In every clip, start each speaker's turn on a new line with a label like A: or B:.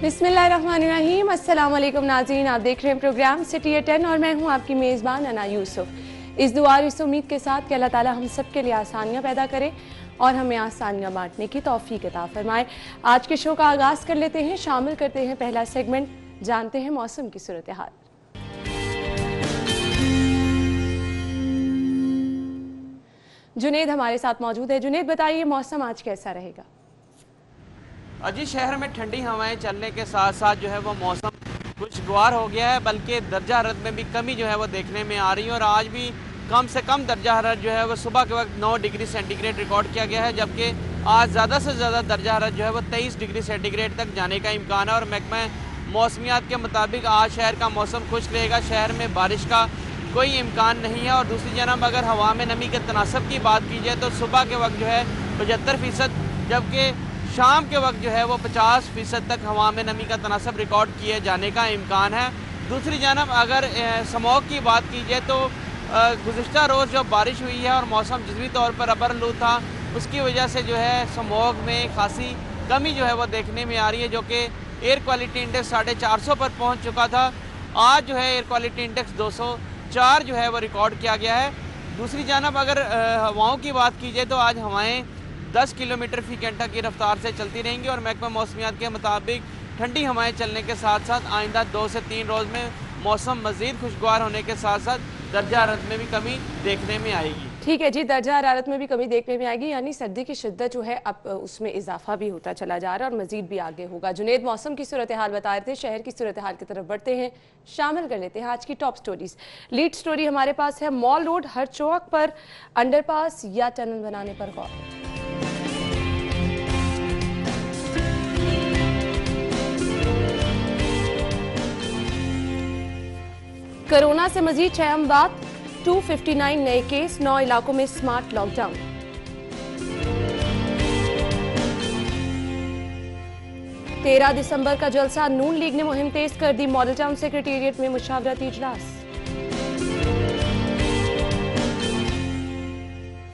A: बिस्मिल्लाहिर्रहमानिर्रहीम। अस्सलाम वालेकुम नाज़रीन, आप देख रहे हैं प्रोग्राम सिटी एट 10 और मैं हूं आपकी मेज़बान अना यूसुफ। इस दुआ और इस उम्मीद के साथ कि अल्लाह ताला हम सब के लिए आसानियां पैदा करे और हमें आसानियां बांटने की तौफीक अता फरमाए। आज के शो का आगाज़ कर लेते हैं, शामिल करते हैं पहला सेगमेंट, जानते हैं मौसम की सूरत हाल। जुनेद हमारे साथ मौजूद है। जुनेद, बताइए मौसम आज कैसा रहेगा?
B: अजी शहर में ठंडी हवाएं चलने के साथ साथ जो है वो मौसम खुशगवार हो गया है, बल्कि दर्जा हरारत में भी कमी जो है वो देखने में आ रही है। और आज भी कम से कम दर्जा हरारत जो है वो सुबह के वक्त 9 डिग्री सेंटीग्रेड रिकॉर्ड किया गया है, जबकि आज ज़्यादा से ज़्यादा दर्जा हरारत जो है वो 23 डिग्री सेंटीग्रेड तक जाने का इम्कान है। और महकमा मौसमियात के मुताबिक आज शहर का मौसम खुश्क रहेगा, शहर में बारिश का कोई इम्कान नहीं है। और दूसरी जानब अगर हवा में नमी के तनासब की बात की जाए तो सुबह के वक्त जो है 75%, जबकि शाम के वक्त जो है वो 50% तक हवा में नमी का तनासब रिकॉर्ड किए जाने का इम्कान है। दूसरी जानब अगर स्मॉग की बात की जाए तो गुज़िश्ता रोज़ जो बारिश हुई है और मौसम जज़वी तौर पर अबरआलूद था, उसकी वजह से जो है स्मॉग में खासी कमी जो है वो देखने में आ रही है, जो कि एयर क्वालिटी इंडेक्स 450 पर पहुँच चुका था। आज जो है एयर क्वालिटी इंडेक्स 204 जो है वो रिकॉर्ड किया गया है। दूसरी जानब अगर हवाओं की बात की जाए तो आज हवाएँ 10 किलोमीटर फी घंटा की रफ्तार से चलती रहेंगी। और महकमा मौसमियात के मुताबिक ठंडी हवाएं चलने के साथ साथ आइंदा 2 से 3 रोज़ में मौसम मज़ीद खुशगवार होने के साथ साथ दर्जा हरारत में भी कमी देखने में आएगी।
A: ठीक है जी, दर्जा हरारत में भी कमी देखने में आएगी, यानी सर्दी की शिद्दत जो है अब उसमें इजाफा भी होता चला जा रहा है और मजीद भी आगे होगा। जुनेद मौसम की सूरत हाल बता रहे थे, शहर की सूरत हाल की तरफ बढ़ते हैं, शामिल कर लेते हैं आज की टॉप स्टोरीज। लीड स्टोरी हमारे पास है, मॉल रोड हर चौक पर अंडरपास या टनल बनाने पर गौर। कोरोना से मजीद 6 अमवात, 259 नए केस, 9 इलाकों में स्मार्ट लॉकडाउन। तेरह दिसंबर का जलसा, नून लीग ने मुहिम तेज कर दी, मॉडल टाउन सेक्रेटेरिएट में मुशावरती इजलास।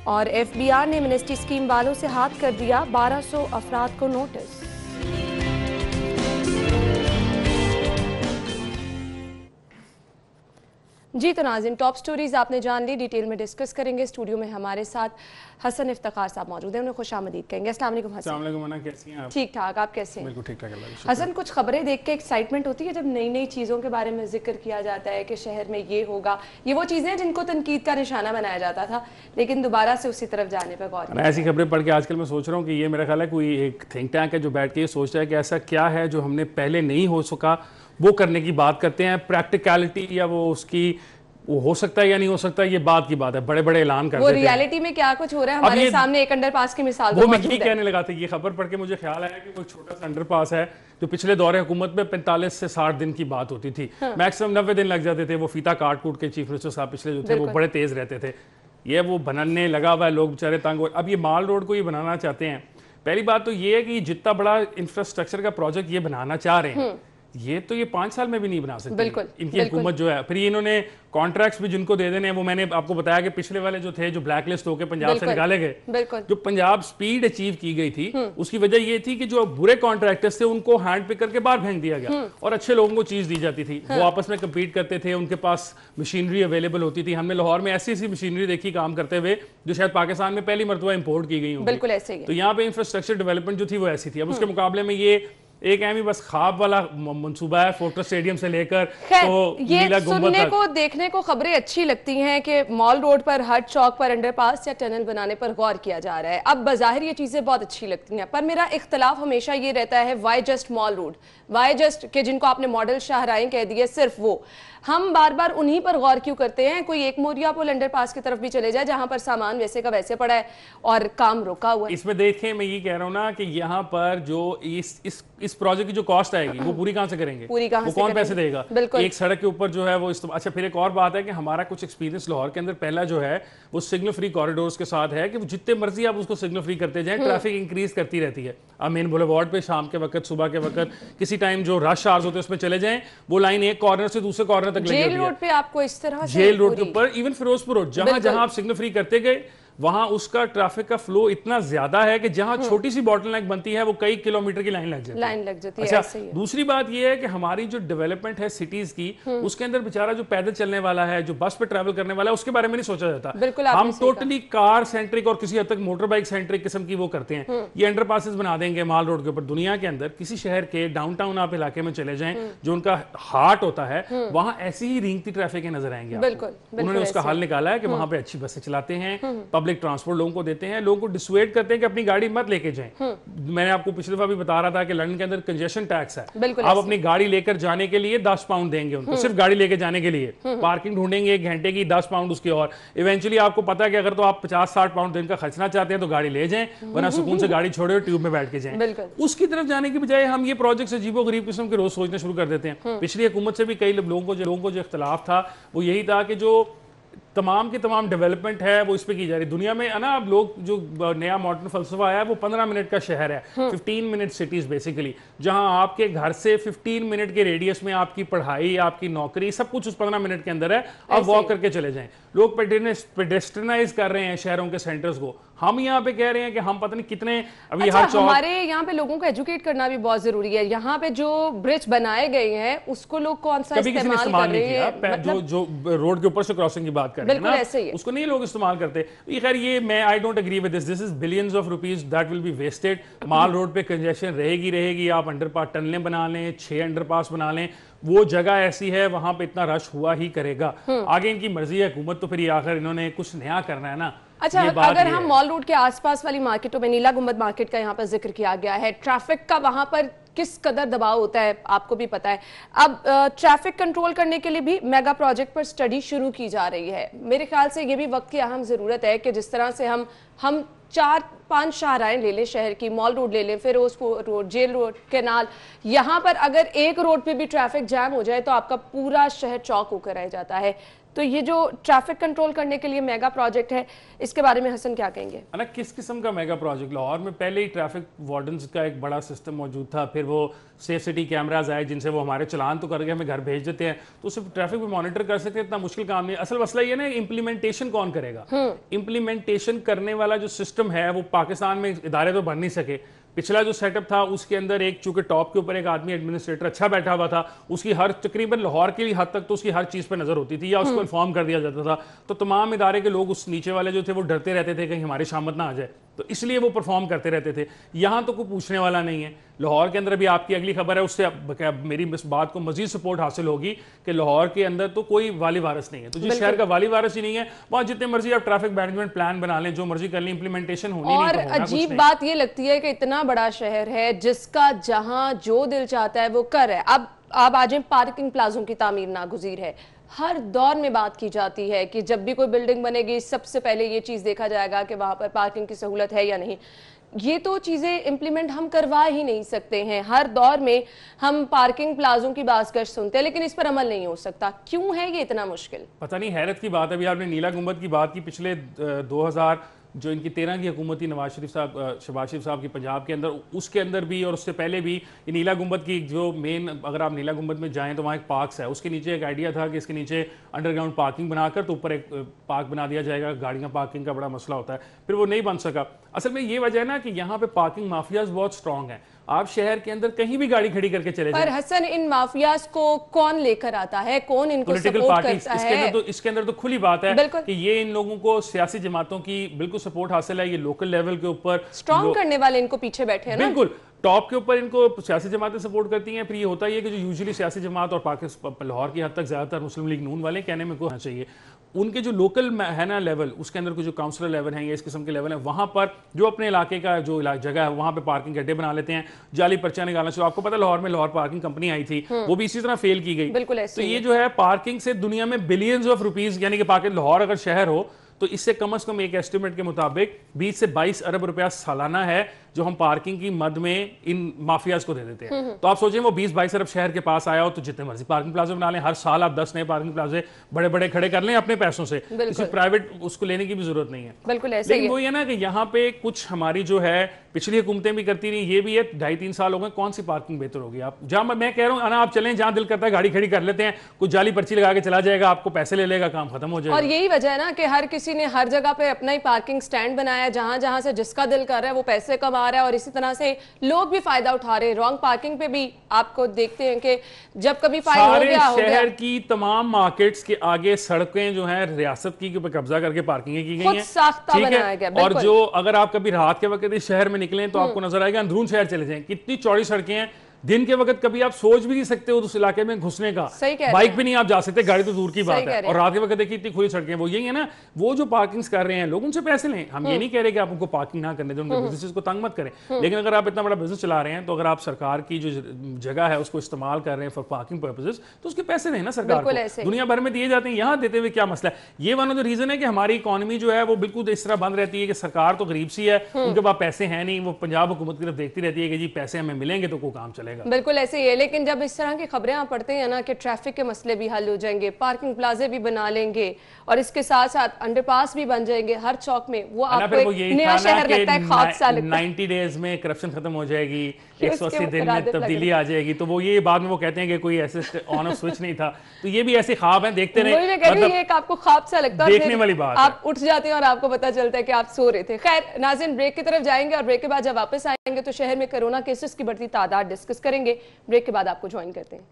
A: और एफबीआर ने मिनिस्ट्री स्कीम वालों से हाथ कर दिया, 1200 अफराद को नोटिस। जी तो नाज़रीन, टॉप स्टोरीज आपने जान ली, डिटेल में डिस्कस करेंगे। स्टूडियो में हमारे साथ हसन इफ्तिखार साहब मौजूद हैं, उन्हें खुशामदीद कहेंगे। अस्सलाम वालेकुम हसन।
C: अस्सलाम वालेकुम अन्ना, कैसी हैं आप?
A: ठीक ठाक, आप कैसे हैं?
C: बिल्कुल ठीक ठाक।
A: हसन, कुछ खबरें देख के एक्साइटमेंट होती है जब नई नई चीज़ों के बारे में जिक्र किया जाता है कि शहर में ये होगा। ये वो चीज़ें हैं जिनको तनकीद का निशाना बनाया जाता था, लेकिन दोबारा से उसी तरफ जाने पर गौर।
C: ऐसी खबरें पढ़ के आजकल मैं सोच रहा हूँ कि ये मेरा ख्याल है कोई एक थिंक टैंक है जो बैठ के ये सोच रहा है कि ऐसा क्या है जो हमने पहले नहीं हो सका, वो करने की बात करते हैं। प्रैक्टिकलिटी या वो उसकी वो हो सकता है या नहीं हो सकता, ये बात की बात है। बड़े बड़े ऐलान करते हैं, वो
A: रियलिटी में क्या कुछ हो रहा है हमारे सामने एक अंडरपास की मिसाल
C: वो मैं यही कहने लगा था। ये खबर पढ़ के मुझे ख्याल आया कि कोई छोटा सा अंडरपास है जो पिछले दौरे हुकूमत में 45 से 60 दिन की बात होती थी, मैक्सिमम 90 दिन लग जाते थे। वो फीता काट कूट के चीफ मिनिस्टर साहब पिछले जो थे वो बड़े तेज रहते थे। ये वो बनने लगा हुआ है, लोग बेचारे तंग। अब ये माल रोड को ये बनाना चाहते हैं। पहली बात तो ये है कि जितना बड़ा इंफ्रास्ट्रक्चर का प्रोजेक्ट ये बनाना चाह रहे हैं, ये तो ये 5 साल में भी नहीं बना सकते।
A: बिल्कुल,
C: इनकी हुकूमत जो है। फिर इन्होंने कॉन्ट्रैक्ट्स भी जिनको दे देने हैं, वो मैंने आपको बताया कि पिछले वाले जो थे जो ब्लैक लिस्ट होकर पंजाब से निकाले गए, जो पंजाब स्पीड अचीव की गई थी, उसकी वजह ये थी कि जो बुरे कॉन्ट्रैक्टर्स थे उनको हैंड पिक करके बाहर फेंक दिया गया और अच्छे लोगों को चीज दी जाती थी। वो आपस में कम्पीट करते थे, उनके पास मशीनरी अवेलेबल होती थी। हमने लाहौर में ऐसी ऐसी मशीनरी देखी काम करते हुए जो शायद पाकिस्तान में पहली मरतबा इंपोर्ट की गई होगी।
A: बिल्कुल ऐसे ही।
C: तो यहाँ पे इंफ्रास्ट्रक्चर डेवलपमेंट जो थी वो ऐसी थी। अब उसके मुकाबले में ये एक एम ही बस ख्वाब वाला मंसूबा है, फोर्ट्रेस स्टेडियम से लेकर तो
A: ये सुनने को देखने को खबरें अच्छी लगती हैं कि मॉल रोड पर हर चौक पर अंडरपास या टनल बनाने पर गौर किया जा रहा है। अब बाज़ाहिर ये चीजें बहुत अच्छी लगती हैं, पर मेरा इख्तलाफ हमेशा ये रहता है, why just Mall Road, why just के जिनको आपने मॉडल शाहराइन कह दिए, सिर्फ वो हम बार बार उन्हीं पर गौर क्यों करते हैं? कोई एक मोरिया पुल अंडरपास की तरफ भी चले जाए जहां पर सामान वैसे का वैसे पड़ा है और काम रुका हुआ है।
C: इसमें देखें, मैं ये कह रहा हूं ना कि यहाँ पर जो इस प्रोजेक्ट की जो कॉस्ट आएगी वो पूरी कहां से करेंगे?
A: पूरी कहां
C: वो
A: से
C: कौन पैसे देगा? एक सड़क के ऊपर जो है वो अच्छा, फिर एक और बात है कि हमारा कुछ एक्सपीरियंस लाहौर के अंदर पहला जो है वो सिग्नल फ्री कॉरिडोर्स के साथ है कि जितने मर्जी आप उसको सिग्नल फ्री करते जाएं, ट्रैफिक इंक्रीज करती रहती है। आप मेन बुलेवार्ड पे शाम के वक्त, सुबह के वक्त, किसी टाइम जो रश आवर्स होते हैं उसमें चले जाएं, वो लाइन एक कॉर्नर से दूसरे कॉर्नर तक लगी होती है।
A: जेल रोड पे आपको इस तरह से,
C: जेल रोड के ऊपर, इवन फिरोजपुर रोड, जहां जहां आप सिग्नल फ्री करते गए वहां उसका ट्रैफिक का फ्लो इतना ज्यादा है कि जहां छोटी सी बॉटलनेक बनती है वो कई किलोमीटर की लाइन लग जाती है। अच्छा, दूसरी बात ये है कि हमारी जो डेवलपमेंट है सिटीज की, उसके अंदर बेचारा जो पैदल चलने वाला है, जो बस पे ट्रैवल करने वाला है, उसके बारे में नहीं सोचा जाता। हम टोटली कार सेंट्रिक और किसी हद तक मोटर बाइक सेंट्रिक किस्म की वो करते हैं। ये अंडरपासेस बना देंगे माल रोड के ऊपर। दुनिया के अंदर किसी शहर के डाउनटाउन आप इलाके में चले जाएं, जो उनका हार्ट होता है, वहां ऐसी ही रेंगती ट्रैफिक नजर आएंगे। उन्होंने उसका हल निकाला है कि वहां पे अच्छी बसें चलाते हैं, पब्लिक ट्रांसपोर्ट लोगों को देते हैं, लोगों को डिसुएड करते हैं कि अपनी गाड़ी मत लेके जाएं। मैंने आपको पिछली दफा भी बता रहा था कि लंदन के अंदर कंजेशन टैक्स है। आप अपनी गाड़ी लेकर जाने के लिए 10 पाउंड देंगे उनको, सिर्फ गाड़ी लेके जाने के लिए। पार्किंग ढूंढेंगे 1 घंटे की, 10 पाउंड उसकी। और इवेंचुअली आपको पता है कि अगर तो आप 50-60 पाउंड दिन का खर्चना चाहते हैं तो गाड़ी ले जाएं, वरना सुकून से गाड़ी छोड़े और ट्यूब में बैठ के जाएं। उसकी तरफ जाने की बजाय हम ये प्रोजेक्ट अजीबो गरीब किस्म के रोज सोचना शुरू कर देते हैं। पिछली हुकूमत से भी कई लोगों को जो इख्तलाफ था वो यही था कि जो तमाम की तमाम डेवलपमेंट है वो इस पे की जा रही है। दुनिया में है ना, अब लोग जो नया मॉडर्न फलसफा आया है वो 15 मिनट का शहर है, 15 मिनट सिटीज बेसिकली, जहां आपके घर से 15 मिनट के रेडियस में आपकी पढ़ाई, आपकी नौकरी, सब कुछ उस 15 मिनट के अंदर है। आप वॉक करके चले जाएं। लोग पेडेस्ट्रियनाइज कर रहे हैं शहरों के सेंटर्स को। हम यहाँ पे कह रहे हैं कि हम पता नहीं कितने अभी
A: हमारे यहाँ पे लोगों को एजुकेट करना भी बहुत जरूरी है। यहाँ पे जो ब्रिज बनाए गए हैं उसको लोग कौन सा इस्तेमाल कर रहे हैं,
C: मतलब जो रोड के ऊपर से क्रॉसिंग की बात कर रहे हैं ना, ऐसे ही उसको नहीं लोग इस्तेमाल करते। खैर ये मैं I don't agree with this is billions of rupees that will be wasted. Mall Road पे कंजेशन रहेगी। आप अंडरपास टनलें बना लें, 6 अंडरपास बना लें, वो जगह ऐसी है वहां पे इतना रश हुआ ही करेगा। आगे इनकी मर्जी है हुकूमत, तो फिर ये आखिर इन्होंने कुछ नया करना है ना।
A: अच्छा, अगर हम मॉल रोड के आसपास वाली मार्केटों में, नीला गुंबद मार्केट का यहाँ पर जिक्र किया गया है, ट्रैफिक का वहां पर किस कदर दबाव होता है आपको भी पता है। अब ट्रैफिक कंट्रोल करने के लिए भी मेगा प्रोजेक्ट पर स्टडी शुरू की जा रही है। मेरे ख्याल से ये भी वक्त की अहम जरूरत है कि जिस तरह से हम 4-5 शाहराएं ले लें शहर की, मॉल रोड ले लें, Ferozepur Road, Jail Road, canal, यहाँ पर अगर एक रोड पे भी ट्रैफिक जैम हो जाए तो आपका पूरा शहर चौक होकर रह जाता है। तो ये जो ट्रैफिक कंट्रोल करने के लिए मेगा प्रोजेक्ट है, इसके बारे में हसन क्या कहेंगे?
C: ना, किस किस्म का मेगा प्रोजेक्ट? लाहौर में पहले ही ट्रैफिक वार्डन्स का एक बड़ा सिस्टम मौजूद था, फिर वो सेफ सिटी कैमराज आए जिनसे वो हमारे चलान तो करके हमें घर भेज देते हैं, तो सिर्फ ट्रैफिक भी मॉनिटर कर सकते हैं। इतना मुश्किल काम नहीं। असल मसला ये ना, इम्प्लीमेंटेशन कौन करेगा? इम्प्लीमेंटेशन करने वाला जो सिस्टम है वो पाकिस्तान में इदारे तो बन नहीं सके। पिछला जो सेटअप था उसके अंदर एक, चूंकि टॉप के ऊपर एक आदमी एडमिनिस्ट्रेटर अच्छा बैठा हुआ था, उसकी हर तकरीबन लाहौर की हद तक तो उसकी हर चीज पे नजर होती थी या उसको इन्फॉर्म कर दिया जाता था। तो तमाम इदारे के लोग, उस नीचे वाले जो थे, वो डरते रहते थे कहीं हमारी शामत ना आ जाए, तो इसलिए वो परफॉर्म करते रहते थे। यहाँ तो कोई पूछने वाला नहीं है। लाहौर के अंदर अभी आपकी अगली खबर है, उससे मेरी इस बात को मजीद सपोर्ट हासिल होगी कि लाहौर के अंदर तो कोई वाली वारस नहीं है। तो जिस शहर का वाली वारस ही नहीं है, वहां जितने मर्जी आप ट्रैफिक मैनेजमेंट प्लान बना लें, जो मर्जी कर लें, इंप्लीमेंटेशन होनी नहीं।
A: और अजीब बात ये लगती है कि इतना बड़ा शहर है जिसका जहां जो दिल चाहता है वो कर है। अब आप आज पार्किंग प्लाजों की तामीर नागुज़ीर है। हर दौर में बात की जाती है कि जब भी कोई बिल्डिंग बनेगी सबसे पहले ये चीज देखा जाएगा कि वहां पर पार्किंग की सहूलत है या नहीं। ये तो चीजें इंप्लीमेंट हम करवा ही नहीं सकते हैं। हर दौर में हम पार्किंग प्लाजों की बाज़ सुनते हैं, लेकिन इस पर अमल नहीं हो सकता। क्यों है ये इतना मुश्किल?
C: पता नहीं, हैरत की बात है। अभी आपने नीला गुंबद की बात की। पिछले 2000 जो इनकी 13 की हुकूमत थी, शहबाज शरीफ साहब की पंजाब के अंदर, उसके अंदर भी और उससे पहले भी ये नीला गुंबद की जो मेन, अगर आप नीला गुंबद में जाएं तो वहाँ एक पार्क्स है, उसके नीचे एक आइडिया था कि इसके नीचे अंडरग्राउंड पार्किंग बनाकर तो ऊपर एक पार्क बना दिया जाएगा। गाड़ियाँ पार्किंग का बड़ा मसला होता है, फिर वो नहीं बन सका। असल में ये वजह है ना कि यहाँ पे पार्किंग माफियाज बहुत स्ट्रॉन्ग है। आप शहर के अंदर कहीं भी गाड़ी खड़ी करके चले जाएं।
A: पर हसन, इन माफियाज को कौन लेकर आता है, कौन इनको सपोर्ट करता है?
C: इसके अंदर तो खुली बात है कि ये इन लोगों को सियासी जमातों की बिल्कुल सपोर्ट हासिल है। ये लोकल लेवल के ऊपर
A: स्ट्रॉन्ग करने वाले इनको पीछे बैठे हैं।
C: बिल्कुल टॉप के ऊपर इनको सियासी जमातें सपोर्ट करती हैं। फिर ये होता है कि जो यूजुअली सियासी जमात और पाकिस्तान लाहौर की हद तक ज्यादातर मुस्लिम लीग नून वाले कहने में को होना चाहिए, उनके जो लोकल है ना लेवल, उसके अंदर कुछ जो काउंसलर लेवल हैं या इस किस्म के लेवल हैं, वहां पर जो अपने इलाके का जो जगह है वहां पे पार्किंग गड्ढे बना लेते हैं, जाली पर्चा निकालना चाहिए। आपको पता है लाहौर में लाहौर पार्किंग कंपनी आई थी, वो भी इसी तरह फेल की गई। तो ये जो है पार्किंग से दुनिया में बिलियंस ऑफ रुपीज, यानी कि लाहौर अगर शहर हो तो इससे कम से कम एक एस्टिमेट के मुताबिक 20 से 22 अरब रुपया सालाना है जो हम पार्किंग की मद में इन माफियाज को दे देते हैं। तो आप सोचें वो 20-22 अरब शहर के पास आया हो तो जितने मर्जी पार्किंग प्लाजा बना लें, हर साल आप 10 नए पार्किंग प्लाजे बड़े बड़े खड़े कर लें अपने पैसों से, किसी प्राइवेट उसको लेने की भी जरूरत नहीं है।
A: बिल्कुल ऐसे
C: लेकिन वो ये ना कि यहाँ पे कुछ हमारी जो है पिछली हुकूमतें भी करती रही, ये भी है 2.5-3 साल हो गए, कौन सी पार्किंग बेहतर होगी। आप जहां मैं कह रहा हूँ आप चलें जहां दिल करता है गाड़ी खड़ी कर लेते हैं, कुछ जाली पर्ची लगा के चला जाएगा, आपको पैसे ले लेगा, काम खत्म हो जाएगा।
A: और यही वजह है ना कि हर किसी ने हर जगह पे अपना ही पार्किंग स्टैंड बनाया, जहां जहां से जिसका दिल कर रहा है वो पैसे कमा रहा है, और इसी तरह से लोग भी फायदा उठा रहे हैं। रॉन्ग पार्किंग पे भी आपको देखते हैं कि जब कभी फाइन हो गया
C: शहर की तमाम मार्केट्स के आगे सड़कें जो है रियासत की कब्जा करके पार्किंग की गई हैं, और जो अगर आप कभी रात के वक्त इस शहर में निकलें तो आपको नजर आएगा अंदरून शहर चले जाएं, कितनी चौड़ी सड़कें हैं। दिन के वक्त कभी आप सोच भी नहीं सकते हो उस इलाके में घुसने का, बाइक भी नहीं आप जा सकते, गाड़ी तो दूर की बात है। और रात के वक्त देखिए इतनी खुली सड़कें, वो यही है ना, वो जो पार्किंग्स कर रहे हैं लोग उनसे पैसे लें। हम ये नहीं कह रहे कि आप उनको पार्किंग ना करने दें, उनके बिजनेस को तंग मत करें, लेकिन अगर आप इतना बड़ा बिजनेस चला रहे हैं तो अगर आप सरकार की जो जगह है उसको इस्तेमाल कर रहे हैं फॉर पार्किंग पर्पसेस तो उसके पैसे दें ना सरकार को। दुनिया भर में दिए जाते हैं, यहाँ देते हुए क्या मसला है। ये वन ऑफ द रीजन है कि हमारी इकोनॉमी जो है वो बिल्कुल इस तरह बंद रहती है कि सरकार तो गरीब सी है, उनके पास पैसे हैं नहीं, वो पंजाब हुकूमत की तरफ देखती रहती है कि जी पैसे हमें मिलेंगे तो कोई काम चलेगा।
A: बिल्कुल ऐसे ही है। लेकिन जब इस तरह की खबरें आप पढ़ते हैं ना कि ट्रैफिक के मसले भी हल हो जाएंगे, पार्किंग प्लाजे भी बना लेंगे और इसके साथ साथ अंडरपास भी बन जाएंगे हर चौक में, वो आपको एक नया शहर लगता है, ख्वाब सा लगता है।
C: 90 डेज में करप्शन खत्म हो जाएगी, 180 दिन में तब्दीली आ जाएगी, तो वो ये बाद में वो कहते हैं कि कोई ऐसे ऑन ऑफ स्विच नहीं था। तो ये भी ऐसे ख्वाब हैं, देखते रहे,
A: मतलब ये एक आपको ख्वाब सा लगता है,
C: देखने वाली बात,
A: आप उठ जाते हैं और आपको पता चलता है कि आप सो रहे थे। खैर नाज़रीन, ब्रेक की तरफ जाएंगे और ब्रेक के बाद जब वापस आएंगे तो शहर में कोरोना केसेस की बढ़ती तादाद डिस्कस करेंगे। ब्रेक के बाद आपको ज्वाइन करते हैं।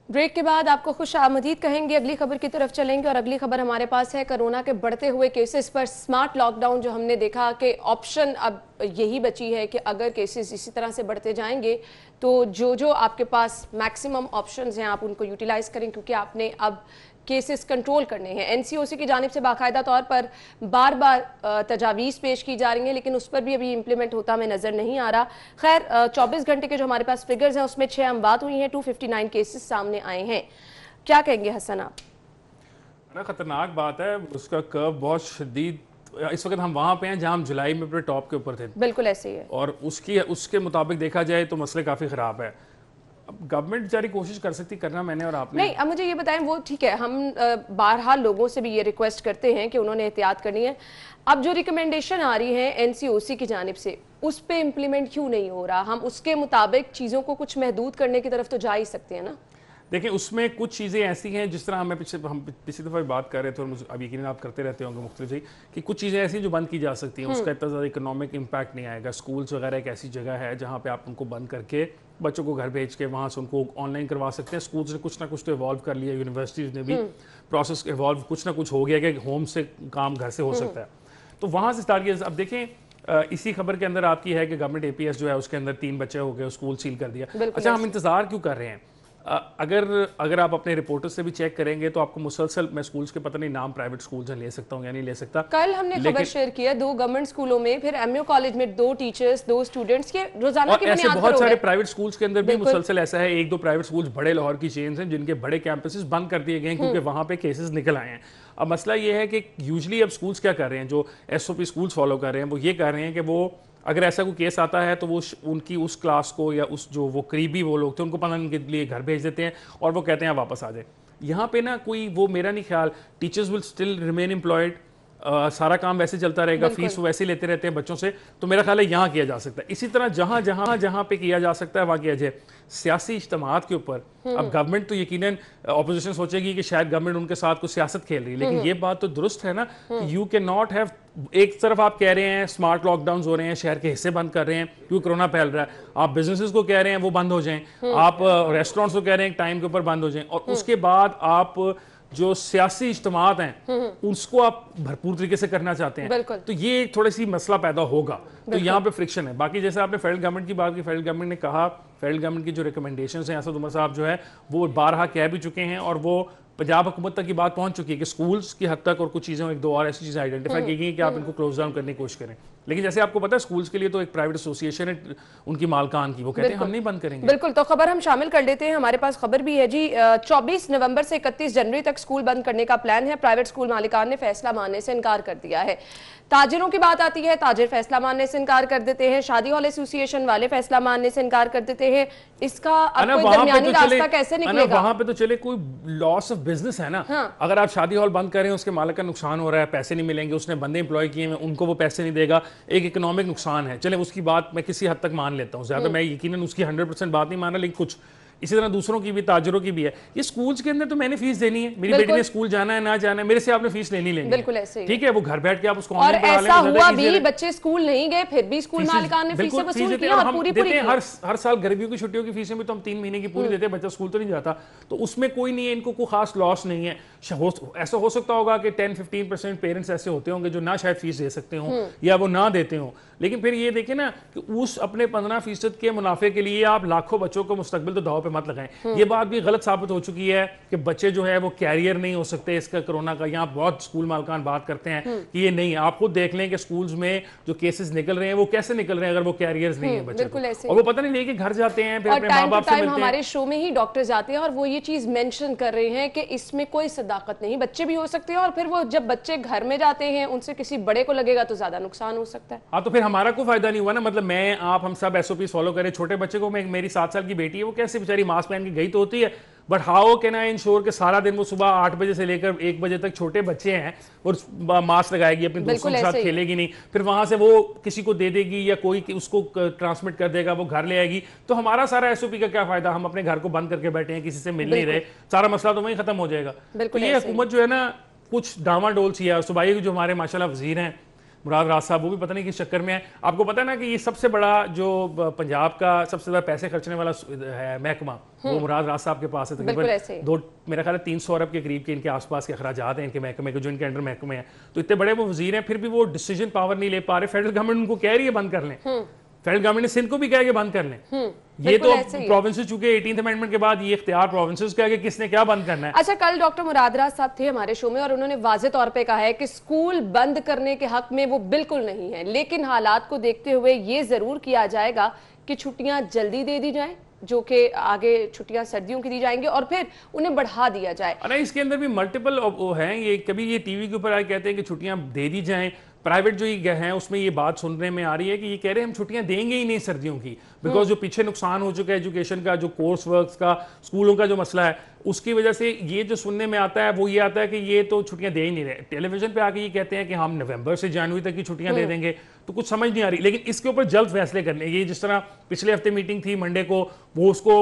A: ब्रेक के बाद आपको खुश आमदीद कहेंगे, अगली खबर की तरफ चलेंगे और अगली खबर हमारे पास है कोरोना के बढ़ते हुए केसेस पर स्मार्ट लॉकडाउन। जो हमने देखा कि ऑप्शन अब यही बची है कि अगर केसेस इसी तरह से बढ़ते जाएंगे तो जो आपके पास मैक्सिमम ऑप्शंस हैं आप उनको यूटिलाइज करें, क्योंकि आपने अब केसेस कंट्रोल करने हैं। एनसीओसी की जानिब से बाकायदा तौर पर बार बार तजावीज़ पेश की जा रही हैं, लेकिन उस पर भी अभी इंप्लीमेंट होता हमें नज़र नहीं आ रहा। खैर 24 घंटे के जो हमारे पास फिगर्स हैं उसमें 6 अमवात हुई हैं, 259 केसेस सामने आए हैं। क्या कहेंगे हसन आप?
C: खतरनाक बात है, उसका कर्व बहुत शदीद, इस वक्त हम वहाँ पे हैं जहाँ हम जुलाई में अपने टॉप के ऊपर थे।
A: बिल्कुल ऐसे ही है, और
C: उसके मुताबिक देखा जाए तो मसले काफ़ी ख़राब है। अब गवर्नमेंट बेचारी कोशिश कर सकती, करना मैंने और आपने
A: नहीं। अब मुझे ये बताएं, वो ठीक है, हम बहरहाल लोगों से भी ये रिक्वेस्ट करते हैं कि उन्होंने एहतियात करनी है। अब जो रिकमेंडेशन आ रही है एनसीओसी की जानिब से, उस पे इम्प्लीमेंट क्यों नहीं हो रहा? हम उसके मुताबिक चीज़ों को कुछ महदूद करने की तरफ तो जा ही सकते हैं ना।
C: देखिए उसमें कुछ चीज़ें ऐसी हैं, जिस तरह हम पिछली दफ़ा बात कर रहे थे और मुझे अब यकीन आप करते रहते होंगे मुख्तलिफ ही, कि कुछ चीज़ें ऐसी जो बंद की जा सकती हैं, उसका इतना ज़्यादा इकोनॉमिक इम्पैक्ट नहीं आएगा। स्कूल्स वगैरह एक ऐसी जगह है जहाँ पे आप उनको बंद करके बच्चों को घर भेज के वहाँ से उनको ऑनलाइन करवा सकते हैं। स्कूल्स ने कुछ ना कुछ तो इवॉल्व कर लिया, यूनिवर्सिटीज़ ने भी प्रोसेस इवॉल्व कुछ ना कुछ हो गया कि होम से काम घर से हो सकता है, तो वहाँ से स्टार्ट किया। अब देखें इसी खबर के अंदर आपकी है कि गवर्नमेंट एपीएस जो है उसके अंदर 3 बच्चे हो गए, स्कूल सील कर दिया। अच्छा, हम इंतजार क्यों कर रहे हैं? अगर आप अपने रिपोर्टर्स से भी चेक करेंगे तो आपको मुसलसल, मैं स्कूल्स के पता नहीं नाम प्राइवेट स्कूल्स हैं, ले सकता हूँ या नहीं ले सकता।
A: कल हमने खबर शेयर किया 2 गवर्नमेंट स्कूलों में, फिर एमयू कॉलेज में 2 टीचर्स 2 स्टूडेंट्स के रोजाना की बुनियाद पर
C: बहुत सारे प्राइवेट स्कूल्स के अंदर भी मुसलसल ऐसा है। 1-2 प्राइवेट स्कूल्स बड़े लाहौर की चेन्स हैं जिनके बड़े कैंपसेस बंद कर दिए गए हैं क्योंकि वहाँ पे केसेस निकल आए हैं। अब मसला ये है कि यूजली अब स्कूल्स क्या कर रहे हैं, जो एसओपी स्कूल्स फॉलो कर रहे हैं, वो ये कर रहे हैं कि वो अगर ऐसा कोई केस आता है तो वो उनकी उस क्लास को या उस जो वो करीबी वो लोग थे उनको 15 दिन के लिए घर भेज देते हैं और वो कहते हैं वापस आ जाए। यहाँ पे ना कोई वो, मेरा नहीं ख्याल, teachers will still remain employed, सारा काम वैसे चलता रहेगा, फीस वैसे लेते रहते हैं बच्चों से, तो मेरा ख्याल है यहाँ किया जा सकता है। इसी तरह जहाँ पे किया जा सकता है वहाँ किया जाए। सियासी इज्तिमात के ऊपर अब गवर्नमेंट तो यकीनन अपोजिशन सोचेगी कि शायद गवर्नमेंट उनके साथ कुछ सियासत खेल रही है, लेकिन ये बात तो दुरुस्त है ना कि यू कैन नॉट हैव, एक तरफ आप कह रहे हैं स्मार्ट लॉकडाउन हो रहे हैं, शहर के हिस्से बंद कर रहे हैं क्योंकि कोरोना फैल रहा है, आप बिजनेसेस को कह रहे हैं वो बंद हो जाएं, आप रेस्टोरेंट्स को कह रहे हैं टाइम के ऊपर बंद हो जाएं, और उसके बाद आप जो सियासी इज्तिमात हैं उसको आप भरपूर तरीके से करना चाहते हैं, तो ये थोड़ी सी मसला पैदा होगा। तो यहाँ पे फ्रिक्शन है। बाकी जैसे आपने फेडरल गवर्नमेंट की बात की, फेडरल गवर्नमेंट ने कहा, फेडरल गवर्नमेंट की जो रिकमेंडेशंस हैं, असद उमर साहब जो है वो बारहा कह भी चुके हैं और वो पंजाब हुकूमत तक की बात पहुंच चुकी है कि स्कूल्स की हद तक और कुछ चीज़ें, 1-2 और ऐसी चीज़ें आइडेंटिफाई की गई कि आप इनको क्लोज डाउन करने की कोशिश करें। लेकिन जैसे आपको पता है स्कूल्स के लिए तो एक प्राइवेट एसोसिएशन है उनकी मालकान की, वो कहते हैं हम नहीं बंद करेंगे।
A: बिल्कुल, तो खबर हम शामिल कर लेते हैं, हमारे पास खबर भी है जी। 24 नवंबर से 31 जनवरी तक स्कूल बंद करने का प्लान है। प्राइवेट स्कूल मालिकान ने फैसला मानने से इनकार कर दिया है। ताजिरों की बात आती है, ताजिर फैसला मानने से इनकार कर देते हैं, शादी हॉल एसोसिएशन वाले फैसला मानने से इनकार कर देते हैं। इसका अब कोई दरमियानी रास्ता कैसे निकलेगा?
C: वहां पे तो चले कोई लॉस ऑफ बिजनेस है ना। हाँ। अगर आप शादी हॉल बंद करें, उसके मालिक का नुकसान हो रहा है, पैसे नहीं मिलेंगे, उसने बंदे एम्प्लॉय किए हैं, उनको वो पैसे नहीं देगा, एक इकोनॉमिक नुकसान है। चले उसकी बात मैं किसी हद तक मान लेता हूँ, ज्यादा मैं यकीनन उसकी 100% बात नहीं मान रहा, लेकिन कुछ इसी तरह दूसरों की भी, ताजरों की भी है। ये स्कूल्स के अंदर तो मैंने फीस देनी है, मेरी बेटी ने स्कूल जाना है ना जाना है, मेरे से आपने फीस लेनी लेनी।
A: बिल्कुल ऐसे ही,
C: ठीक है, वो घर बैठ के आप उसको
A: और ऐसा हुआ भी बच्चे स्कूल नहीं गए, फिर भी स्कूल मालिकान ने फीसें वसूल की और पूरी पूरी
C: हर साल गर्मियों की छुट्टियों की फीसें भी तो हम 3 महीने की पूरी देते हैं, बच्चा स्कूल तो नहीं जाता, तो उसमें कोई नहीं है, इनको कोई खास लॉस नहीं है। ऐसा हो सकता होगा कि 10-15% पेरेंट्स ऐसे होते होंगे जो ना शायद फीस दे सकते हों या वो ना देते हों, लेकिन फिर ये देखें ना कि उस अपने 15% के मुनाफे के लिए आप लाखों बच्चों को मुस्तकबिल तो दाव पे मत लगाएं। ये बात भी गलत साबित हो चुकी है कि बच्चे जो है वो कैरियर नहीं हो सकते इसका, कोरोना का। यहाँ बहुत स्कूल मालकान बात करते हैं कि ये नहीं, आप खुद देख लें कि स्कूल्स में जो केसेस निकल रहे हैं वो कैसे निकल रहे हैं अगर वो कैरियर्स नहीं है बच्चे, और वो पता नहीं लेके घर जाते हैं, फिर अपने माँ बाप से मिलते हैं।
A: हमारे शो में ही डॉक्टर जाते हैं और वो ये चीज मेंशन कर रहे हैं कि इसमें कोई सदाकत नहीं, बच्चे भी हो सकते हैं, और फिर वो जब बच्चे घर में जाते हैं उनसे किसी बड़े को लगेगा तो ज्यादा नुकसान हो सकता है।
C: हाँ, तो फिर हमारा कोई फायदा नहीं हुआ ना। मतलब मैं आप हम सब SOPs फॉलो करें, छोटे बच्चे को, मेरी 7 साल की बेटी है, वो कैसे बेचारी मास्क पहन के गई तो होती है, but how can I ensure के सारा दिन वो सुबह 8 बजे से लेकर 1 बजे तक, छोटे बच्चे हैं, और मास्क लगाएगी, अपने दोस्तों के साथ खेलेगी नहीं, फिर वहां से वो किसी को दे देगी या कोई उसको ट्रांसमिट कर देगा, वो घर ले आएगी, तो हमारा सारा SOP का क्या फायदा? हम अपने घर को बंद करके बैठे हैं, किसी से मिल नहीं रहे, सारा मसला तो वहीं खत्म हो जाएगा। तो ये हुकूमत जो है ना कुछ डामाडोल सी है। सुबाई के जो हमारे माशाल्लाह वजीर हैं मुराद राज साहब, वो भी पता नहीं किस चक्कर में है। आपको पता है ना कि ये सबसे बड़ा जो पंजाब का सबसे ज्यादा पैसे खर्चने वाला है महकमा, वो मुराद राज साहब के पास है। तकरीबन मेरा ख्याल है 300 अरब के करीब के इनके आसपास के अखराजात हैं इनके महकमे के, जो इनके अंडर महकमे हैं। तो इतने बड़े वो वजीर हैं, फिर भी वो डिसीजन पावर नहीं ले पा रहे। फेडरल गवर्नमेंट उनको कह रही है बंद कर लें, फेडरल गवर्नमेंट ने सिंध को भी कहा कि बंद कर लें। ये तो प्रोविंसेस, चूंकि 18th अमेंडमेंट के बाद ये इख्तियार प्रोविंसेस का है कि किसने क्या बंद करना है।
A: अच्छा, कल डॉक्टर मुराद राज साहब थे हमारे शो में और उन्होंने वाज़ेह तौर पे कहा है कि स्कूल बंद करने के हक में वो बिल्कुल नहीं है, लेकिन हालात को देखते हुए ये जरूर किया जाएगा कि छुट्टियां जल्दी दे दी जाए, जो कि आगे छुट्टियां सर्दियों की दी जाएंगी, और फिर उन्हें बढ़ा दिया जाए।
C: अरे इसके अंदर भी मल्टीपल हैं, ये कभी ये टीवी के ऊपर आए कहते हैं कि छुट्टियां दे दी जाएं, प्राइवेट जो ये हैं उसमें ये बात सुनने में आ रही है कि ये कह रहे हैं हम छुट्टियां देंगे ही नहीं सर्दियों की, बिकॉज जो पीछे नुकसान हो चुका है एजुकेशन का, जो कोर्स वर्क्स का, स्कूलों का जो मसला है, उसकी वजह से ये जो सुनने में आता है वो ये आता है कि ये तो छुट्टियां दे ही नहीं रहे। टेलीविजन पे आके ये कहते हैं कि हम नवंबर से जनवरी तक की छुट्टियां दे देंगे, तो कुछ समझ नहीं आ रही। लेकिन इसके ऊपर जल्द फैसले करने, ये जिस तरह पिछले हफ्ते मीटिंग थी मंडे को, वो उसको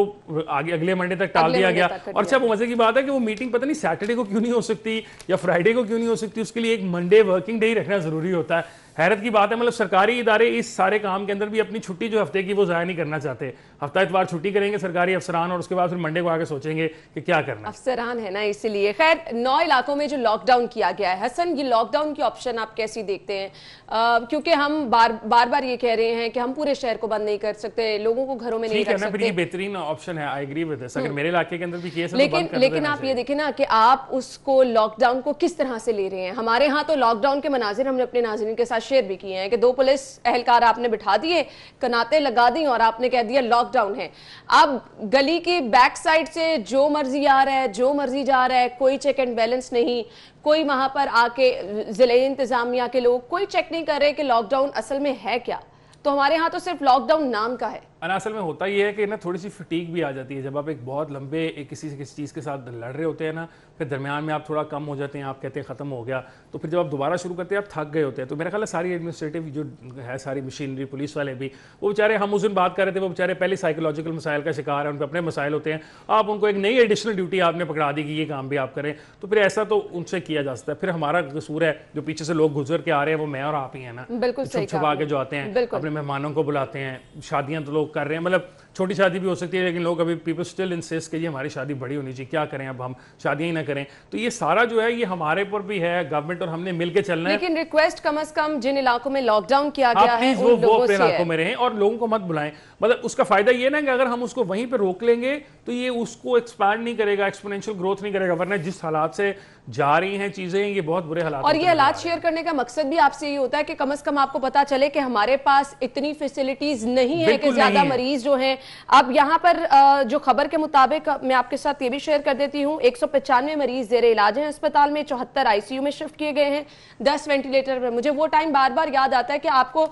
C: आगे अगले मंडे तक टाल दिया गया। और अच्छा वो मजे की बात है कि वो मीटिंग पता नहीं सैटरडे को क्यों नहीं हो सकती या फ्राइडे को क्यों नहीं हो सकती, उसके लिए एक मंडे वर्किंग डे ही रखना जरूरी होता है। हैरत की बात है, मतलब सरकारी इदारे इस सारे काम के अंदर भी अपनी छुट्टी जो हफ्ते की वो ज़ाया नहीं करना चाहते। हफ्ता इतवार छुट्टी करेंगे सरकारी अफसरान, और उसके बाद फिर मंडे को आके सोचेंगे कि क्या करना है।
A: अफसरान है ना, इसीलिए। खैर, 9 इलाकों में जो लॉकडाउन किया गया है, हसन, ये लॉकडाउन की ऑप्शन आप कैसी देखते हैं? क्योंकि हम बार बार ये कह रहे हैं कि हम पूरे शहर को बंद नहीं कर सकते, लोगों को घरों में नहीं रख सकते।
C: ये बेहतरीन ऑप्शन है, आई एग्री विद दिस। अगर मेरे इलाके के अंदर भी केस है,
A: लेकिन आप ये देखें ना कि आप उसको लॉकडाउन को किस तरह से ले रहे हैं। हमारे यहाँ तो लॉकडाउन के मनाजिर हमने अपने नाज़रीन के साथ शेयर भी किए हैं कि 2 पुलिस एहलकार आपने बिठा दिए, कनाते लगा दी और आपने कह दिया लॉकडाउन है। अब गली की बैक साइड से जो मर्जी आ रहा है, जो मर्जी जा रहा है, कोई चेक एंड बैलेंस नहीं, कोई वहां पर आके जिले इंतजामिया के लोग कोई चेक नहीं कर रहे कि लॉकडाउन असल में है क्या। तो हमारे यहाँ तो सिर्फ लॉकडाउन नाम का है।
C: असल में होता ये है कि ना थोड़ी सी फटीग भी आ जाती है जब आप एक बहुत लंबे किसी चीज़ के साथ लड़ रहे होते हैं ना, फिर दरमियान में आप थोड़ा कम हो जाते हैं, आप कहते हैं ख़त्म हो गया, तो फिर जब आप दोबारा शुरू करते हैं आप थक गए होते हैं। तो मेरा ख्याल है सारी एडमिनिस्ट्रेटिव जो है, सारी मशीनरी, पुलिस वाले भी, वो बेचारे, हम उस दिन बात कर रहे थे, वो बेचारे पहले साइकोलॉजिकल मसाइल का शिकार है, उन पर अपने मसाइल होते हैं, आप उनको एक नई एडिशनल ड्यूटी आपने पकड़ा दी कि ये काम भी आप करें, तो फिर ऐसा तो उनसे किया जा सकता है। फिर हमारा कसूर है जो पीछे से लोग गुजर के आ रहे हैं, वो मैं और आप ही है ना,
A: बिल्कुल
C: छुप छुपा के जो आते हैं, अपने मेहमानों को बुलाते हैं, शादियां तो लोग कर रहे हैं, मतलब छोटी शादी भी हो सकती है, लेकिन लोग अभी पीपल स्टिल इंसिस्ट कि ये हमारी शादी बड़ी होनी चाहिए, क्या करें अब हम शादियां ही ना करें। तो ये सारा जो है ये हमारे पर भी है, गवर्नमेंट और हमने मिलकर चलना है।
A: लेकिन रिक्वेस्ट कम से कम जिन इलाकों में लॉकडाउन किया गया है
C: वो अपने इलाकों में रहें और लोगों को मत बुलाएं। मतलब उसका फायदा ये ना कि अगर हम उसको वहीं पे रोक लेंगे तो ये उसको एक्सपैंड नहीं करेगा, एक्सपोनेंशियल ग्रोथ नहीं करेगा, वरना जिस हालात से जा रही हैं चीजें ये बहुत बुरे हालात।
A: और ये हालात शेयर करने का मकसद भी आपसे ये होता है कि कम से कम आपको पता चले कि हमारे पास इतनी फैसिलिटीज नहीं है कि ज्यादा मरीज जो हैं। अब यहाँ पर जो खबर के मुताबिक मैं आपके साथ ये भी शेयर कर देती हूँ, 195 मरीज जेर इलाज हैं अस्पताल में, 74 आईसीयू में शिफ्ट किए गए हैं, 10 वेंटिलेटर पर। मुझे वो टाइम बार बार याद आता है कि आपको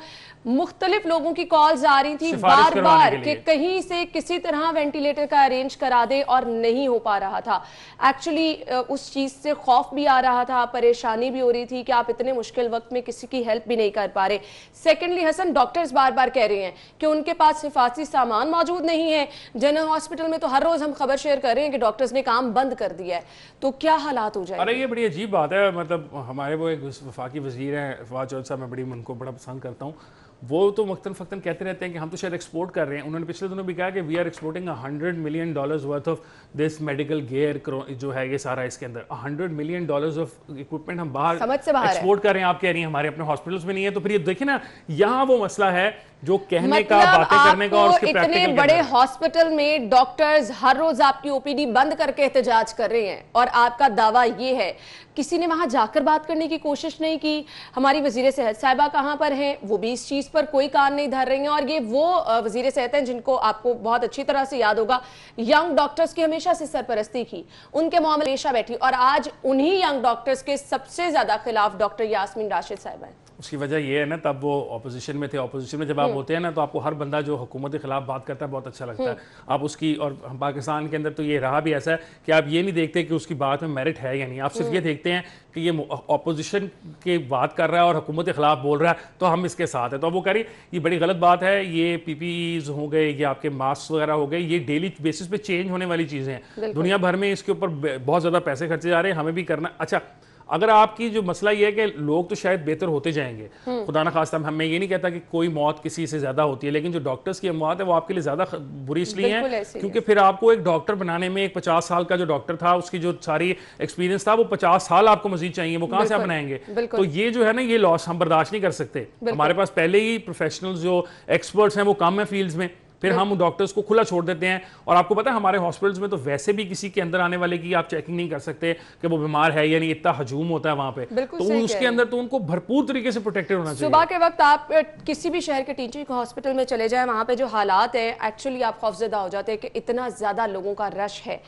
A: मुख्तलिफ लोगों की कॉल्स आ रही थी बार बार कि कहीं से किसी तरह वेंटिलेटर का अरेंज करा दे, और नहीं हो पा रहा था। एक्चुअली उस चीज से खौफ भी आ रहा था, परेशानी भी हो रही थी कि आप इतने मुश्किल वक्त में किसी की हेल्प भी नहीं कर पा रहे। सेकेंडली हसन, डॉक्टर्स बार बार कह रहे हैं कि उनके पास हिफाजती सामान मौजूद नहीं है। जनरल हॉस्पिटल में तो हर रोज हम खबर शेयर कर रहे हैं कि डॉक्टर्स ने काम बंद कर दिया है, तो क्या हालात हो जाएंगे?
C: अरे ये बड़ी अजीब बात है। मतलब हमारे वो एक वफाकी वजीर हैं फवाद चौधरी साहब, मैं बड़ी उनको बड़ा पसंद करता हूँ। वो तो वक्तन फ़क्तन कहते रहते हैं कि हम तो शायद एक्सपोर्ट कर रहे हैं। उन्होंने पिछले दिनों भी कहा कि we are exporting $100 million worth of this medical gear जो है ये सारा इसके अंदर $100 million ऑफ इक्विपमेंट हम बाहर एक्सपोर्ट कर रहे हैं। आप कह रही हैं हमारे अपने हॉस्पिटल्स में नहीं है, तो फिर ये देखिए ना, यहाँ वो मसला है जो कहने का, बातें करने का और उसके
A: इतने बड़े हॉस्पिटल में डॉक्टर्स हर रोज आपकी ओपीडी बंद करके एहतजाज कर रहे हैं और आपका दावा ये है, किसी ने वहां जाकर बात करने की कोशिश नहीं की। हमारी वजीर सेहत साहिबा कहां पर हैं, वो भी इस चीज पर कोई कान नहीं धर रही हैं। और ये वो वजीर सेहत हैं जिनको आपको बहुत अच्छी तरह से याद होगा, यंग डॉक्टर्स की हमेशा से सरपरस्ती की, उनके मामले हमेशा बैठी, और आज उन्हीं यंग डॉक्टर्स के सबसे ज्यादा खिलाफ डॉक्टर यास्मीन राशिद साहिबा हैं।
C: उसकी वजह यह है ना, तब वो ऑपोजिशन में थे। ऑपोजिशन में जब आप होते हैं ना, तो आपको हर बंदा जो हुकूमत के खिलाफ बात करता है बहुत अच्छा लगता है। आप उसकी, और पाकिस्तान के अंदर तो ये रहा भी ऐसा है कि आप ये नहीं देखते कि उसकी बात में मेरिट है या नहीं, आप सिर्फ ये देखते हैं कि ये ऑपोजिशन की बात कर रहा है और हुकूमत के खिलाफ बोल रहा है तो हम इसके साथ हैं। तो अब वो कह रही ये बड़ी गलत बात है। ये PPEs हो गए, ये आपके मास्क वगैरह हो गए, ये डेली बेसिस पे चेंज होने वाली चीज़ें हैं। दुनिया भर में इसके ऊपर बहुत ज़्यादा पैसे खर्चे जा रहे हैं, हमें भी करना। अच्छा, अगर आपकी जो मसला ये है कि लोग तो शायद बेहतर होते जाएंगे, खुदा ना खास्ता, मैं ये नहीं कहता कि कोई मौत किसी से ज्यादा होती है, लेकिन जो डॉक्टर्स की मौत है वो आपके लिए ज्यादा बुरी इसलिए है क्योंकि फिर आपको एक डॉक्टर बनाने में, एक 50 साल का जो डॉक्टर था उसकी जो सारी एक्सपीरियंस था, वो 50 साल आपको मजीद चाहिए, वो कहाँ से आप बनाएंगे? तो ये जो है ना, ये लॉस हम बर्दाश्त नहीं कर सकते। हमारे पास पहले ही प्रोफेशनल्स जो एक्सपर्ट्स हैं वो कम है फील्ड्स में, फिर हम डॉक्टर्स को खुला छोड़ देते हैं। और आपको पता है हमारे हॉस्पिटल्स में तो वैसे भी किसी के अंदर आने वाले की आप चेकिंग नहीं कर सकते कि वो बीमार है या नहीं, इतना हजूम होता है वहां पे, तो उसके अंदर तो उनको भरपूर तरीके से प्रोटेक्टेड होना चाहिए।
A: सुबह के वक्त आप किसी भी शहर के टीचिंग हॉस्पिटल में चले जाएं, वहां पे जो हालात है एक्चुअली आप खौफजदा हो जाते हैं कि इतना ज्यादा लोगों का रश है।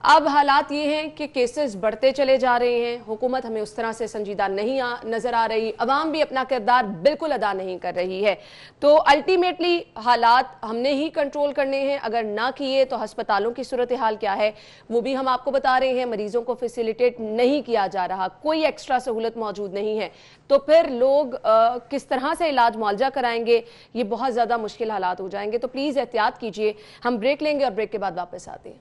A: अब हालात ये हैं कि केसेस बढ़ते चले जा रहे हैं, हुकूमत हमें उस तरह से संजीदा नहीं नजर आ रही, अवाम भी अपना किरदार बिल्कुल अदा नहीं कर रही है। तो अल्टीमेटली हालात हमने ही कंट्रोल करने हैं, अगर ना किए तो अस्पतालों की सूरत हाल क्या है वो भी हम आपको बता रहे हैं। मरीजों को फैसिलिटेट नहीं किया जा रहा, कोई एक्स्ट्रा सहूलत मौजूद नहीं है, तो फिर लोग किस तरह से इलाज मुआवजा कराएंगे, ये बहुत ज्यादा मुश्किल हालात हो जाएंगे। तो प्लीज एहतियात कीजिए। हम ब्रेक लेंगे और ब्रेक के बाद वापस आते हैं।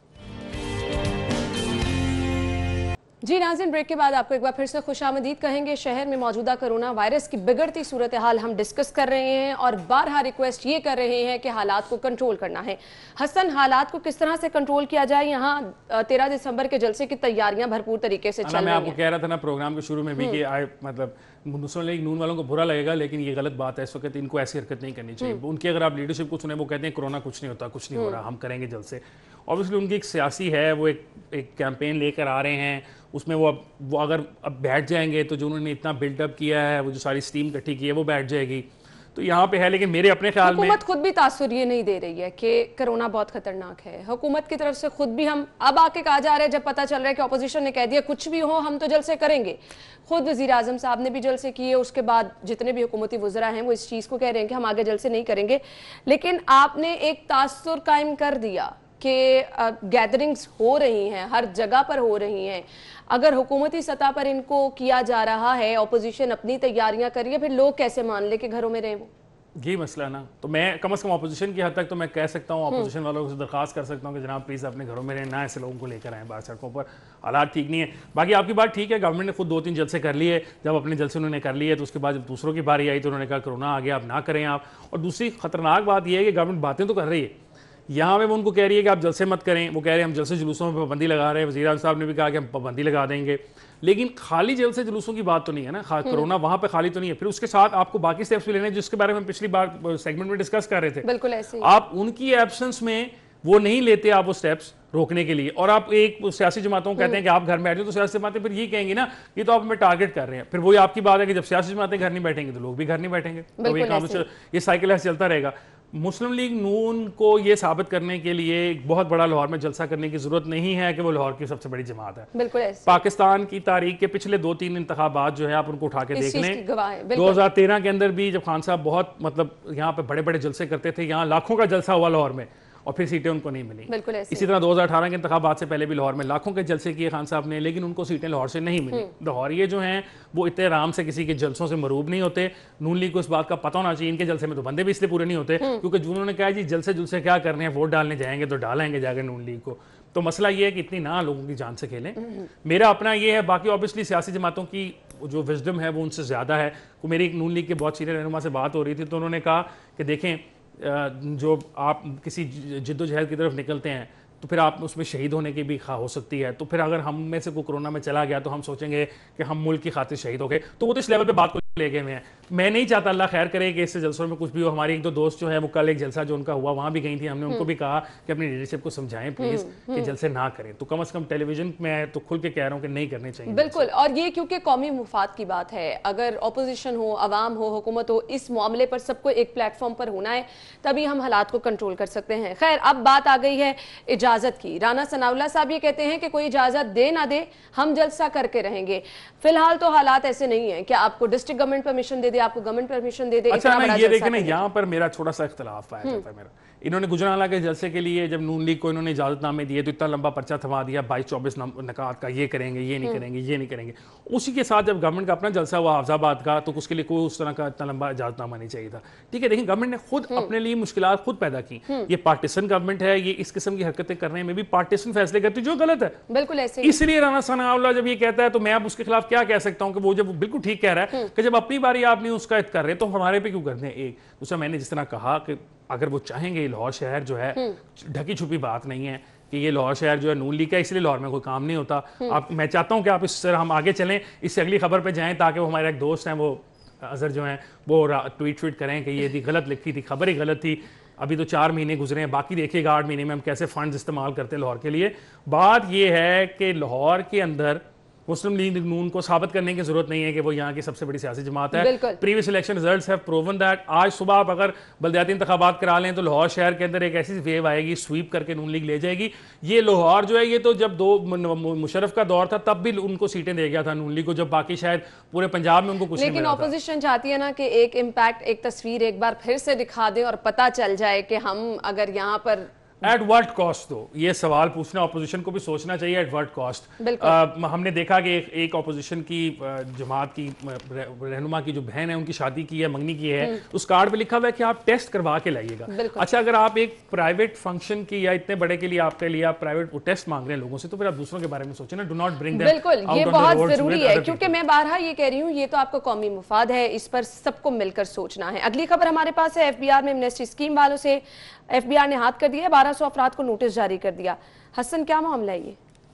A: जी नाज़रीन, ब्रेक के बाद आपको एक बार फिर से खुशामदीद कहेंगे। शहर में मौजूदा कोरोना वायरस की बिगड़ती सूरत हाल हम डिस्कस कर रहे हैं और बारहा रिक्वेस्ट ये कर रहे हैं कि हालात को कंट्रोल करना है। हसन, हालात को किस तरह से कंट्रोल किया जाए? यहाँ 13 दिसंबर के जलसे की तैयारियां भरपूर तरीके से चल रही हैं।
C: मैं आपको कह रहा था ना प्रोग्राम के शुरू में भी कि मतलब मुस्लिम लीग नून वालों को बुरा लगेगा, लेकिन ये गलत बात है। इस वक्त इनको ऐसी हरकत नहीं करनी चाहिए। उनकी अगर आप लीडरशिप को सुने, वो कहते हैं कोरोना कुछ नहीं होता, कुछ नहीं हो रहा, हम करेंगे जलसे। ऑब्वियसली उनकी एक सियासी है, वो एक कैंपेन लेकर आ रहे हैं, उसमें वो अगर अब बैठ जाएंगे तो जो उन्होंने इतना बिल्डअप किया है, वो जो सारी स्टीम इकट्ठी की है वो बैठ जाएगी। तो यहाँ पे है, लेकिन मेरे अपने ख्याल में
A: हुकूमत खुद भी तासुर ये नहीं दे रही है कि कोरोना बहुत खतरनाक है। हुकूमत की तरफ से खुद भी हम अब आके कहा जा रहा है, जब पता चल रहा है कि अपोजिशन ने कह दिया कुछ भी हो हम तो जलसे करेंगे। खुद वजीर आजम साहब ने भी जलसे किए, उसके बाद जितने भी हुकूमती वज़रा हैं वो इस चीज़ को कह रहे हैं कि हम आगे जलसे नहीं करेंगे। लेकिन आपने एक तासुर कायम कर दिया कि गैदरिंग्स हो रही हैं, हर जगह पर हो रही हैं। अगर हुकूमती सतह पर इनको किया जा रहा है, अपोजिशन अपनी तैयारियां करिए, फिर लोग कैसे मान ले कि घरों में रहे? वो
C: यही मसला ना। तो मैं कम से कम अपोजिशन की हद तक तो मैं कह सकता हूँ, अपोजिशन वालों से दरखास्त कर सकता हूँ कि जनाब प्लीज़ अपने घरों में रहें, ना ऐसे लोगों को लेकर आएँ बाहर सड़कों पर, हालात ठीक नहीं है। बाकी आपकी बात ठीक है, गवर्नमेंट ने खुद 2-3 जलसे कर लिए। जब अपने जलसे उन्होंने कर लिए तो उसके बाद जब दूसरों की बारी आई तो उन्होंने कहा कोरोना आ गया, अब ना करें आप। और दूसरी खतरनाक बात यह है कि गवर्नमेंट बातें तो कर रही है, यहाँ पे वो उनको कह रही है कि आप जलसे मत करें, वो कह रहे हैं हम जलसे जुलूसों में पाबंदी लगा रहे हैं, वज़ीर आज़म साहब ने भी कहा कि हम पाबंदी लगा देंगे। लेकिन खाली जलसे जुलूसों की बात तो नहीं है ना, कोरोना वहां पे खाली तो नहीं है, फिर उसके साथ आपको बाकी स्टेप्स भी लेने जिसके बारे में पिछली बार सेगमेंट में डिस्कस कर रहे थे।
A: बिल्कुल ऐसे ही।
C: आप उनकी एब्सेंस में वो नहीं लेते आप वो स्टेप्स रोकने के लिए, और आप एक सियासी जमातों को कहते हैं कि आप घर में बैठे, तो सियासी जमातें फिर ये कहेंगी ना ये तो आप हमें टारगेट कर रहे हैं। फिर वही आपकी बात है कि जब सियासी जमातें घर नहीं बैठेंगे तो लोग भी घर नहीं बैठेंगे, तो ये साइकिल ऐसे चलता रहेगा। मुस्लिम लीग नून को ये साबित करने के लिए एक बहुत बड़ा लाहौर में जलसा करने की जरूरत नहीं है कि वो लाहौर की सबसे बड़ी जमात है।
A: बिल्कुल ऐसे।
C: पाकिस्तान की तारीख के पिछले 2-3 इंतखाबात जो है आप उनको उठा के देख लें, 2013 के अंदर भी जब खान साहब बहुत मतलब यहाँ पे बड़े बड़े जलसे करते थे, यहाँ लाखों का जलसा हुआ लाहौर में और फिर सीटें उनको नहीं मिली। इसी तरह 2018 के इंतखाबात से पहले भी लाहौर में लाखों के जलसे किए खान साहब ने, लेकिन उनको सीटें लाहौर से नहीं मिली। लाहौरिये जो हैं वो इतने आराम से किसी के जलसों से मरूब नहीं होते। नून लीग को इस बात का पता होना चाहिए, इनके जलसे में तो बंदे भी इसलिए पूरे नहीं होते क्योंकि उन्होंने कहा जी जलसे जुलसे क्या करने हैं, वोट डालने जाएंगे तो डालेंगे जाकर नून लीग को। तो मसला ये है कि इतनी ना लोगों की जान से खेलें। मेरा अपना ये है, बाकी ऑब्वियसली सियासी जमातों की जो विजडम है वो उनसे ज़्यादा है। मेरी एक नून लीग के बहुत सीनियर रहनुमा से बात हो रही थी तो उन्होंने कहा कि देखें जो आप किसी जिद्दोजहद की तरफ निकलते हैं तो फिर आप उसमें शहीद होने की भी हो सकती है, तो फिर अगर हम में से कोई कोरोना में चला गया तो हम सोचेंगे कि हम मुल्क की खातिर शहीद हो गए, तो वो तो इस लेवल पे बात को ले गए हुए हैं। मैं नहीं चाहता, अल्लाह खैर करे कि इससे जलसों में कुछ भी हो। हमारी एक दो दोस्त जो है वो कल एक जलसा जो उनका हुआ वहाँ भी गई थी, हमने उनको भी कहा कि अपनी लीडरशिप को समझाएं प्लीज़ कि जलसे ना करें, तो कम से कम टेलीविजन में तो खुल के कह रहा हूँ कि नहीं करने चाहिए।
A: बिल्कुल, और ये क्योंकि कौमी मुफाद की बात है, अगर अपोजिशन हो, अवाम हो, हुकूमत हो, इस मामले पर सबको एक प्लेटफॉर्म पर होना है तभी हम हालात को कंट्रोल कर सकते हैं। खैर, अब बात आ गई है इजाजत की। राना सनाउल्लाह साहब ये कहते हैं कि कोई इजाजत दे ना दे हम जलसा करके रहेंगे। फिलहाल तो हालात ऐसे नहीं है, क्या आपको डिस्ट्रिक्ट गवर्नमेंट परमिशन दे दे, आपको गवर्नमेंट परमिशन दे दे?
C: अच्छा ना, ये देखें ना, यहाँ पर मेरा थोड़ा सा इख्तलाफ पाया जाता है मेरा। इन्होंने गुजरांवाला के जलसे के लिए जब नून लीग को इन्होंने इजाजतनामे दिए तो इतना लंबा पर्चा थमा दिया 22-24 नकात का, ये करेंगे, ये नहीं करेंगे, ये नहीं करेंगे। उसी के साथ जब गवर्नमेंट का अपना जलसा हुआ हाफजाबाद का तो उसके लिए कोई उस तरह का इतना लंबा इजाजतनामा नहीं चाहिए था। ठीक है, देखिए गवर्नमेंट ने खुद अपने लिए मुश्किलात खुद पैदा की। ये पार्टीशन गवर्नमेंट है, ये इस किस्म की हरकतें करने में भी पार्टीशन फैसले करती जो गलत है।
A: बिल्कुल ऐसे।
C: इसलिए राना सनाउल्लाह जब ये कहता है तो मैं अब उसके खिलाफ क्या कह सकता हूँ कि वो जब बिल्कुल ठीक कह रहा है कि जब अपनी बारी आप नहीं उसका कर रहे तो हमारे पे क्यों करते हैं। एक दूसरा, मैंने जिस तरह कहा कि अगर वो चाहेंगे, लाहौर शहर जो है ढकी छुपी बात नहीं है कि ये लाहौर शहर जो है नून लीग का, इसलिए लाहौर में कोई काम नहीं होता। आप, मैं चाहता हूँ कि आप इस तरह हम आगे चलें, इससे अगली खबर पे जाएं ताकि वो हमारे एक दोस्त हैं वो अजहर जो हैं वो ट्वीट करें कि ये गलत लिखी थी, खबर ही गलत थी। अभी तो 4 महीने गुजरे हैं, बाकी देखिएगा 8 महीने में हम कैसे फंड्स इस्तेमाल करते हैं लाहौर के लिए। बात ये है कि लाहौर के अंदर मुस्लिम लीग नून को साबित करने की जरूरत नहीं है कि वो यहाँ की सबसे बड़ी सियासी जमात है। Previous election results have proven that. आज सुबह आप अगर बलदियाती इंतखाबात करा लें तो लाहौर शहर के अंदर एक ऐसी वेव आएगी, स्वीप करके नून लीग ले जाएगी। ये लाहौर जो है ये तो जब मुशर्रफ का दौर था तब भी उनको सीटें दे गया था नून लीग को, जब बाकी शायद पूरे पंजाब में उनको कुछ नहीं मिला था।
A: लेकिन ऑपोजिशन चाहती है ना कि एक इम्पैक्ट, एक तस्वीर एक बार फिर से दिखा दें और पता चल जाए कि हम अगर यहाँ पर
C: एट व्हाट कॉस्ट। तो ये सवाल पूछना ऑपोजिशन को भी सोचना चाहिए, एट व्हाट कॉस्ट। हमने देखा कि एक ऑपोजिशन की जमात की रहनुमा की जो बहन है उनकी शादी की है, मंगनी की है, उस कार्ड पे लिखा हुआ है कि आप टेस्ट करवा के लाइएगा। अच्छा, अगर आप एक प्राइवेट फंक्शन की या इतने बड़े के लिए आपके लिए आप प्राइवेट टेस्ट मांग रहे हैं लोगों से, तो फिर आप दूसरों के बारे में सोचें ना, डू नॉट ब्रिंग देम।
A: बिल्कुल, ये बहुत जरूरी है क्योंकि मैं बारहा ये कह रही हूँ, ये तो आपका कौमी मुफाद है, इस पर सबको मिलकर सोचना है। अगली खबर हमारे पास है एफबीआर में एमनेस्टी स्कीम वालों से एफबीआर ने हाथ कर दिया, 1200 अफराद को नोटिस जारी कर दिया। हसन, क्या मामला है ये?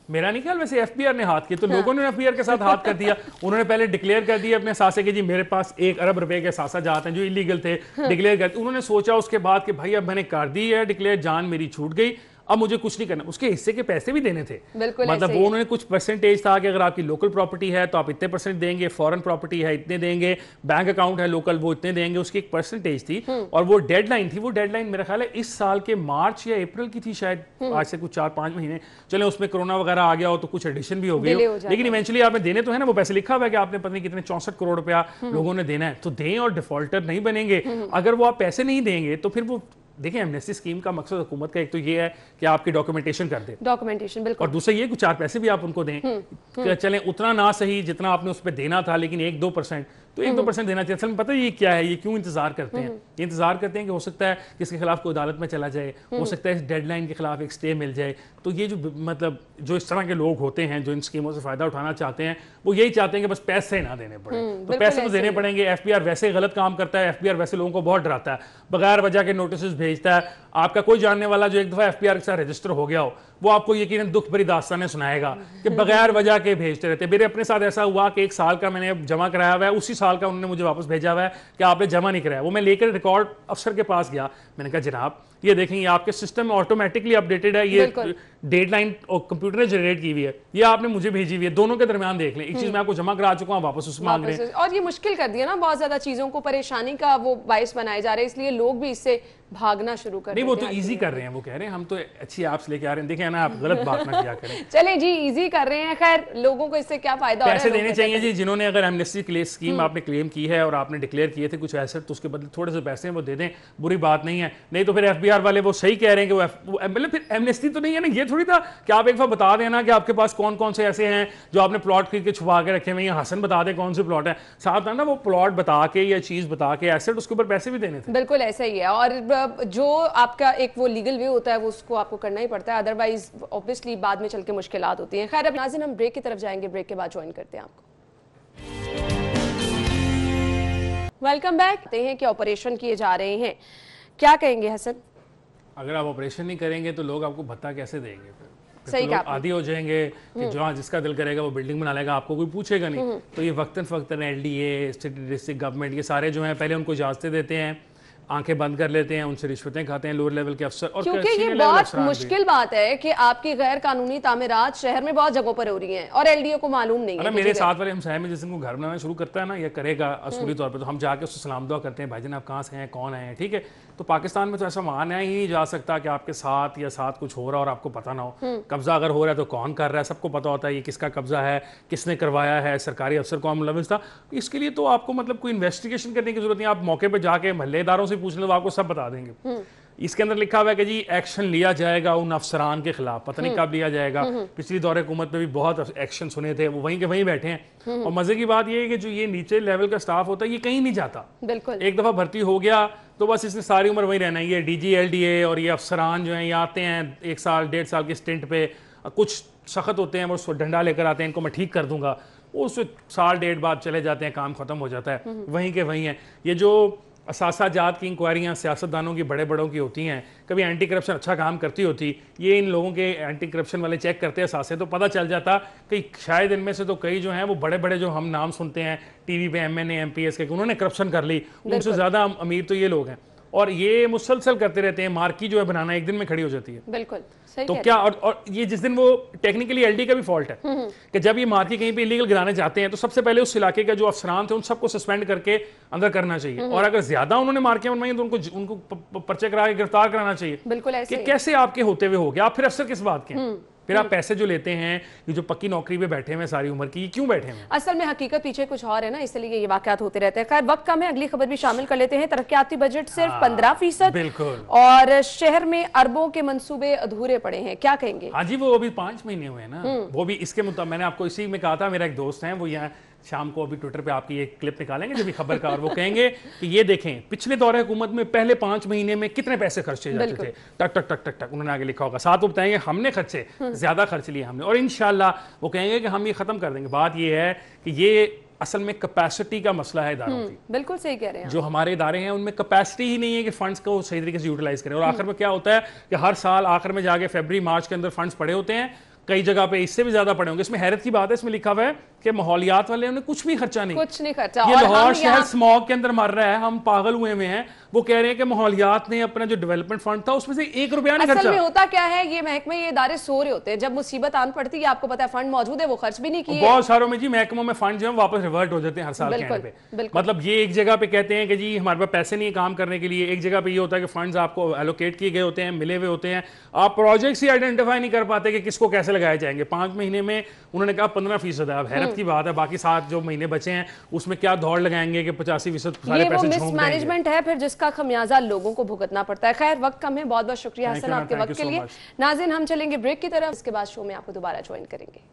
C: मेरा नहीं ख्याल, वैसे एफबीआर ने हाथ किया तो लोगों ने एफबीआर के साथ हाथ कर दिया। उन्होंने पहले डिक्लेयर कर दिया अपने सासे के जी मेरे पास 1 अरब रुपए के सासा जाते हैं जो इलीगल थे, डिक्लेयर कर। उन्होंने सोचा उसके बाद कि भाई अब मैंने कर दी है डिक्लेयर, जान मेरी छूट गई, अब मुझे कुछ नहीं करना। उसके हिस्से के पैसे भी देने थे, मतलब वो उन्होंने कुछ परसेंटेज था कि अगर आपकी लोकल प्रॉपर्टी है तो आप इतने परसेंट देंगे, फॉरेन प्रॉपर्टी है इतने देंगे, बैंक अकाउंट है लोकल वो इतने देंगे, उसकी एक परसेंटेज थी। और वो डेडलाइन थी, वो डेडलाइन मेरा ख्याल है इस साल के मार्च या अप्रैल की थी शायद, आज से कुछ 4-5 महीने चले। उसमें कोरोना वगैरह आ गया हो तो कुछ एडिशन भी हो गई हो, लेकिन इवेंचुअली आपने देने तो है ना, वो पैसे लिखा हुआ है कि आपने पता नहीं कितने 64 करोड़ रुपया लोगों ने देना है, तो दें और डिफॉल्टर नहीं बनेंगे। अगर वो आप पैसे नहीं देंगे तो फिर वो देखिए, एमनेस्टी स्कीम का मकसद हुकूमत का एक तो ये है कि आपकी डॉक्यूमेंटेशन कर दे,
A: डॉक्यूमेंटेशन बिल्कुल,
C: और दूसरा ये कुछ 4 पैसे भी आप उनको दें। चलें उतना ना सही जितना आपने उस पर देना था, लेकिन 1-2% तो 1-2% देना चाहिए। असल में पता है ये क्या है, ये क्यों इंतजार करते हैं? ये इंतजार करते हैं कि हो सकता है कि इसके खिलाफ कोई अदालत में चला जाए, हो सकता है इस डेडलाइन के खिलाफ एक स्टे मिल जाए। तो ये जो मतलब जो इस तरह के लोग होते हैं जो इन स्कीमों से फायदा उठाना चाहते हैं, वो यही चाहते हैं कि बस पैसे ना देने पड़े, तो पैसे तो देने पड़ेंगे। एफबीआर वैसे गलत काम करता है, एफबीआर वैसे लोगों को बहुत डराता है, बगैर वजह के नोटिस भेजता है। आपका कोई जानने वाला जो एक दफा एफपीआर के साथ रजिस्टर हो गया हो, वो आपको यकीनन दुख भरी दास्तानें सुनाएगा कि बगैर वजह के भेजते रहते। मेरे अपने साथ ऐसा हुआ कि 1 साल का मैंने जमा कराया हुआ है, उसी साल का उन्होंने मुझे वापस भेजा हुआ है कि आपने जमा नहीं कराया। वो मैं लेकर रिकॉर्ड अफसर के पास गया, मैंने कहा जनाब ये देखें, ये आपके सिस्टम में ऑटोमेटिकली अपडेटेड है, ये डेडलाइन कंप्यूटर ने जनरेट की हुई है, ये आपने मुझे भेजी हुई है, दोनों के दरमियान देख लें। एक चीज मैं आपको जमा करा चुका हूँ, वापस उसमें मांग रहे हैं।
A: और ये मुश्किल कर दिया ना, बहुत ज्यादा चीजों को परेशानी का वो बाइस बनाए जा रहे हैं, इसलिए लोग भी इससे भागना शुरू कर
C: नहीं, वो तो इजी कर रहे हैं, वो कह रहे हैं हम तो अच्छी ऐप्स लेके आ रहे हैं, देखें ना आप गलत बात ना किया करें।
A: चलें जी, इजी कर रहे हैं, खैर लोगों को इससे क्या फायदा हो रहा है?
C: पैसे देने चाहिए जी, जिन्होंने अगर एमनेस्टी स्कीम आपने क्लेम की है और आपने डिक्लेयर किए थे कुछ ऐसे, तो उसके बदले थोड़े से पैसे वो दे दें, बुरी बात नहीं है। नहीं तो फिर एफबीआर वाले वो सही कह रहे हैं कि वो मतलब फिर एमनेस्टी तो नहीं है ना, ये थोड़ी था कि आप एक बार बता देना कि आपके पास कौन कौन से ऐसे हैं जो आपने प्लॉट खरीद के छुपा के रखे हुए हैं, हसन बता दे कौन से प्लॉट है, साथ ना वो प्लॉट बता के या चीज बता के एसेट, उसके ऊपर पैसे भी देने थे।
A: बिल्कुल ऐसा ही है, और जो आपका एक वो लीगल वे होता है वो उसको आपको करना ही पड़ता है, अदरवाइज ऑब्वियसली बाद में चल के मुश्किलात होती हैं। खैर अब नाज़रीन हम ब्रेक की तरफ जाएंगे, ब्रेक के बाद ज्वाइन करते हैं आपको। Welcome back. कहते हैं कि ऑपरेशन किए जा रहे हैं, क्या कहेंगे हसन?
C: अगर आप ऑपरेशन नहीं करेंगे तो लोग आपको भत्ता कैसे देंगे?
A: सही
C: तो आदी हो जाएंगे कि जो जिसका दिल करेगा वो बिल्डिंग बना लेगा, आपको कोई पूछेगा नहीं। तो ये वक्तन फक्तन एलडीए, स्टेट डिस्ट्रिक्ट गवर्नमेंट, ये सारे जो हैं पहले उनको इजाजतें देते हैं, आंखें बंद कर लेते हैं, उनसे रिश्वतें खाते हैं लोअर लेवल के अफसर। और
A: क्योंकि ये बहुत मुश्किल बात है कि आपकी गैर कानूनी तामीरात शहर में बहुत जगहों पर हो रही हैं और एलडीओ को मालूम नहीं है।
C: मेरे साथ वाले हमसाये में जिस दिन को घर बनाना शुरू करता है ना, ये करेगा असूली तौर पे, तो हम जाके उससे सलाम दुआ करते हैं, भाईजान आप कहाँ से हैं, कौन है, ठीक है। तो पाकिस्तान में तो ऐसा माना ही नहीं जा सकता कि आपके साथ या साथ कुछ हो रहा है और आपको पता ना हो। कब्जा अगर हो रहा है तो कौन कर रहा है, सबको पता होता है ये किसका कब्जा है, किसने करवाया है, सरकारी अफसर कौन मुलविस था। इसके लिए तो आपको मतलब कोई इन्वेस्टिगेशन करने की जरूरत नहीं, आप मौके पर जाके महल्लेदारों से पूछ लें तो आपको सब बता देंगे। इसके अंदर लिखा हुआ है कि जी एक्शन लिया जाएगा उन अफसरान के खिलाफ, पता नहीं कब लिया जाएगा। पिछली दौरे हुकूमत में भी बहुत एक्शन सुने थे, वो वहीं के वहीं बैठे हैं। और मजे की बात ये है कि जो ये नीचे लेवल का स्टाफ होता है ये कहीं नहीं जाता।
A: बिल्कुल,
C: एक दफा भर्ती हो गया तो बस इसने सारी उम्र वहीं रहना है। ये डीजी एलडीए और ये अफसरान जो हैं ये आते हैं 1 साल 1.5 साल के स्टिंट पे, कुछ सख्त होते हैं वो उसको डंडा लेकर आते हैं, इनको मैं ठीक कर दूंगा, वो उससे 1 साल 1.5 बाद चले जाते हैं, काम खत्म हो जाता है, वहीं के वहीं है। ये जो असासाजात की इंक्वायरियाँ सियासतदानों की बड़े बड़ों की होती हैं, कभी एंटी करप्शन अच्छा काम करती होती, ये इन लोगों के एंटी करप्शन वाले चेक करते हैं असासे, तो पता चल जाता कि शायद इनमें से तो कई जो हैं वो बड़े बड़े जो हम नाम सुनते हैं टीवी पे एमएनए एमपीएस के, उन्होंने करप्शन कर ली, उनसे ज़्यादा अमीर तो ये लोग हैं। और ये मुसलसल करते रहते हैं, मार्की जो है बनाना एक दिन में खड़ी हो जाती है।
A: बिल्कुल सही
C: तो क्या और ये जिस दिन वो टेक्निकली एलडी का भी फॉल्ट है कि जब ये मार्की कहीं पे इलीगल गिराने जाते हैं तो सबसे पहले उस इलाके का जो अफसरान थे उन सबको सस्पेंड करके अंदर करना चाहिए, और अगर ज्यादा उन्होंने मार्कियां बनवाई तो उनको पर्चे करा के गिरफ्तार कराना चाहिए।
A: बिल्कुल ऐसे
C: कि कैसे आपके होते हुए हो गया, आप फिर अफसर किस बात के हैं? फिर आप पैसे जो लेते हैं, ये जो पक्की नौकरी पे बैठे हैं सारी उम्र की, ये क्यों बैठे हैं?
A: असल में हकीकत पीछे कुछ और है ना, इसलिए ये वाकयात होते रहते हैं। खैर वक्त कम है, अगली खबर भी शामिल कर लेते हैं। तरक्याती बजट सिर्फ 15%,
C: बिल्कुल,
A: और शहर में अरबों के मंसूबे अधूरे पड़े हैं, क्या कहेंगे?
C: हाँ जी, वो अभी 5 महीने हुए हैं ना, वो भी इसके मुताबिक मैंने आपको इसी में कहा था, मेरा एक दोस्त है वो यहाँ शाम को अभी ट्विटर पे आपकी एक क्लिप निकालेंगे जब भी खबर का, और वो कहेंगे कि ये देखें पिछले दौरे हुकूमत में पहले 5 महीने में कितने पैसे खर्चे जाते थे, टक टक टक टक टक उन्होंने आगे लिखा होगा, साथ वो बताएंगे हमने खर्चे ज्यादा खर्च लिए हमने, और इंशाल्लाह वो कहेंगे कि हम ये खत्म कर देंगे। बात ये है कि ये असल में कैपेसिटी का मसला है इदारों की।
A: बिल्कुल सही कह रहे हैं,
C: जो हमारे इदारे हैं उनमें कैपेसिटी ही नहीं है कि फंड्स को सही तरीके से यूटिलाइज करें, और आखिर में क्या होता है कि हर साल आखिर में जाके फरवरी मार्च के अंदर फंड्स पड़े होते हैं, कई जगह पे इससे भी ज्यादा पड़े होंगे। इसमें हैरत की बात है, इसमें लिखा हुआ है कि माहौलियात वाले ने कुछ भी खर्चा नहीं,
A: कुछ नहीं खर्चा।
C: ये लाहौर शहर स्मॉग के अंदर मर रहा है, हम पागल हुए में हैं। वो कह रहे हैं कि माहौलियात ने अपना जो डेवलपमेंट फंड था उसमें से 1 रुपया नहीं खर्चा।
A: असल में होता क्या है, ये महकमे ये इदारे सो रहे होते हैं, जब मुसीबत आन पड़ती है आपको पता है फंड मौजूद है, वो खर्च भी नहीं किए।
C: बहुत सारों में जी महकमों में फंड जो है वापस रिवर्ट हो जाते हैं हर साल के एंड पे। मतलब ये एक जगह पे कहते हैं कि जी हमारे पास पैसे नहीं है काम करने के लिए, एक जगह पे ये होता है कि फंड्स आपको एलोकेट किए गए होते हैं, मिले हुए होते हैं, आप प्रोजेक्ट्स ही आइडेंटिफाई नहीं कर पाते कि किसको कैसे लगाए जाएंगे। 5 महीने में उन्होंने कहा 15% है। अब हैरत की बात है, बाकी 7 जो महीने बचे हैं उसमें क्या दौड़ लगाएंगे कि 85% सारे पैसे झोंक देंगे।
A: मिसमैनेजमेंट है फिर जिसका खमियाजा लोगों को भुगतना पड़ता है। खैर वक्त कम है, बहुत बहुत शुक्रिया हसन आपके वक्त के लिए। नाज़रीन हम चलेंगे ब्रेक की तरफ, इसके बाद शो में आपको दोबारा ज्वाइन करेंगे।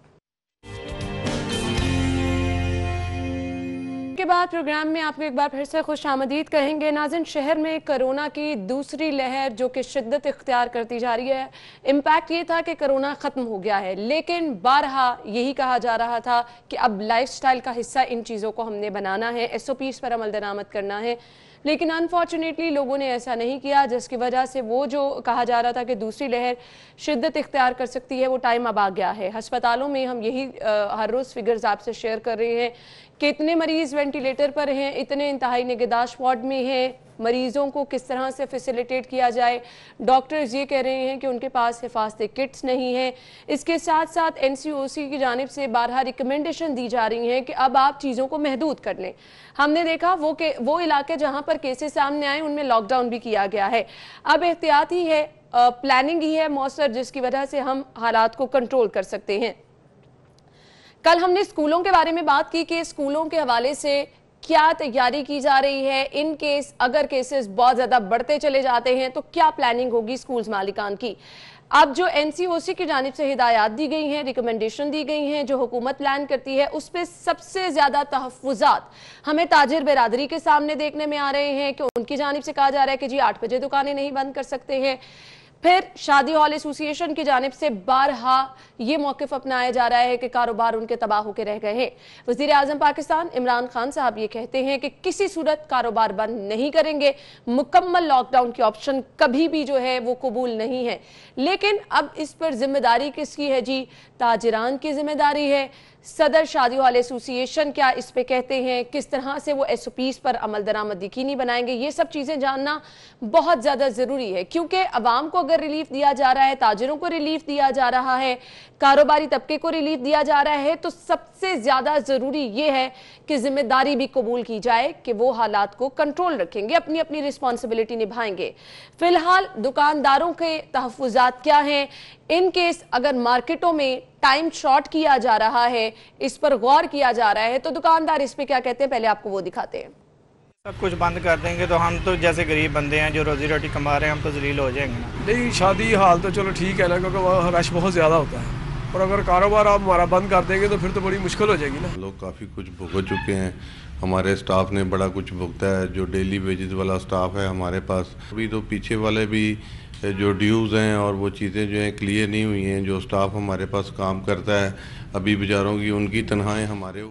A: के बाद प्रोग्राम में आपको एक बार फिर से खुश आमदीद कहेंगे। नाज़रीन शहर में कोरोना की दूसरी लहर जो कि शिद्दत इख्तियार करती जा रही है, इम्पैक्ट ये था कि कोरोना ख़त्म हो गया है, लेकिन बारहा यही कहा जा रहा था कि अब लाइफस्टाइल का हिस्सा इन चीज़ों को हमने बनाना है, SOPs पर अमल दरामद करना है। लेकिन अनफॉर्चुनेटली लोगों ने ऐसा नहीं किया, जिसकी वजह से वो जो कहा जा रहा था कि दूसरी लहर शिद्दत इख्तियार कर सकती है, वो टाइम अब आ गया है। अस्पतालों में हम यही हर रोज़ फिगर्स आपसे शेयर कर रहे हैं कि इतने मरीज़ वेंटिलेटर पर हैं, इतने इंतहाई निगहदाश्त वार्ड में हैं, मरीज़ों को किस तरह से फैसिलिटेट किया जाए। डॉक्टर्स ये कह रहे हैं कि उनके पास हिफाजती किट्स नहीं हैं। इसके साथ साथ NCOC की जानिब से बारहा रिकमेंडेशन दी जा रही हैं कि अब आप चीज़ों को महदूद कर लें। हमने देखा वो इलाके जहाँ पर केसेस सामने आए उनमें लॉकडाउन भी किया गया है। अब एहतियात ही है, प्लानिंग ही है मौसर, जिसकी वजह से हम हालात को कंट्रोल कर सकते हैं। कल हमने स्कूलों के बारे में बात की कि स्कूलों के हवाले से क्या तैयारी की जा रही है, इन केस अगर केसेस बहुत ज़्यादा बढ़ते चले जाते हैं तो क्या प्लानिंग होगी स्कूल्स मालिकान की। अब जो NCOC की जानिब से हिदायत दी गई हैं, रिकमेंडेशन दी गई हैं, जो हुकूमत प्लान करती है, उस पर सबसे ज़्यादा तहफ़्फ़ुज़ात हमें ताजिर बिरादरी के सामने देखने में आ रहे हैं कि उनकी जानिब से कहा जा रहा है कि जी 8 बजे दुकानें नहीं बंद कर सकते हैं। फिर शादी हॉल एसोसिएशन की जानिब से बारहा ये मौक़िफ़ अपनाया जा रहा है कि कारोबार उनके तबाह होकर रह गए हैं। वज़ीर आज़म पाकिस्तान इमरान खान साहब ये कहते हैं कि किसी सूरत कारोबार बंद नहीं करेंगे, मुकम्मल लॉकडाउन की ऑप्शन कभी भी जो है वो कबूल नहीं है। लेकिन अब इस पर जिम्मेदारी किसकी है जी? ताजिरान की जिम्मेदारी है। सदर शादी हॉल एसोसिएशन क्या इस पे कहते हैं, किस तरह से वो SOPs पर अमल दरामद यकीनी बनाएंगे, ये सब चीज़ें जानना बहुत ज़्यादा ज़रूरी है। क्योंकि अवाम को अगर रिलीफ दिया जा रहा है, ताजिरों को रिलीफ दिया जा रहा है, कारोबारी तबके को रिलीफ दिया जा रहा है, तो सबसे ज़्यादा ज़रूरी ये है कि जिम्मेदारी भी कबूल की जाए कि वो हालात को कंट्रोल रखेंगे, अपनी अपनी रिस्पॉन्सिबिलिटी निभाएंगे। फिलहाल दुकानदारों के तहफ़्फ़ुज़ात क्या हैं, इन केस अगर मार्केटों में टाइम शॉर्ट किया जा रहा है, इस पर गौर किया जा रहा है, तो दुकानदार इस पे क्या कहते हैं, पहले आपको वो दिखाते हैं।
D: सब कुछ बंद कर देंगे तो हम तो जैसे गरीब बंदे हैं जो रोजी रोटी कमा रहे हैं, हम तो जलील हो जाएंगे ना।
E: नहीं, शादी हाल तो चलो ठीक है ना, क्योंकि वहाँ रश बहुत ज़्यादा होता है, और अगर कारोबार आप हमारा बंद कर देंगे तो फिर तो बड़ी मुश्किल हो जाएगी ना।
F: लोग काफ़ी कुछ भुगत चुके हैं, हमारे स्टाफ ने बड़ा कुछ भुगता है, जो डेली वेजेस वाला स्टाफ है हमारे पास। अभी तो पीछे वाले भी जो ड्यूज़ हैं और वो चीज़ें जो हैं क्लियर नहीं हुई हैं, जो स्टाफ हमारे पास काम करता है अभी बेचारों की, उनकी तनख्वाहें हमारे।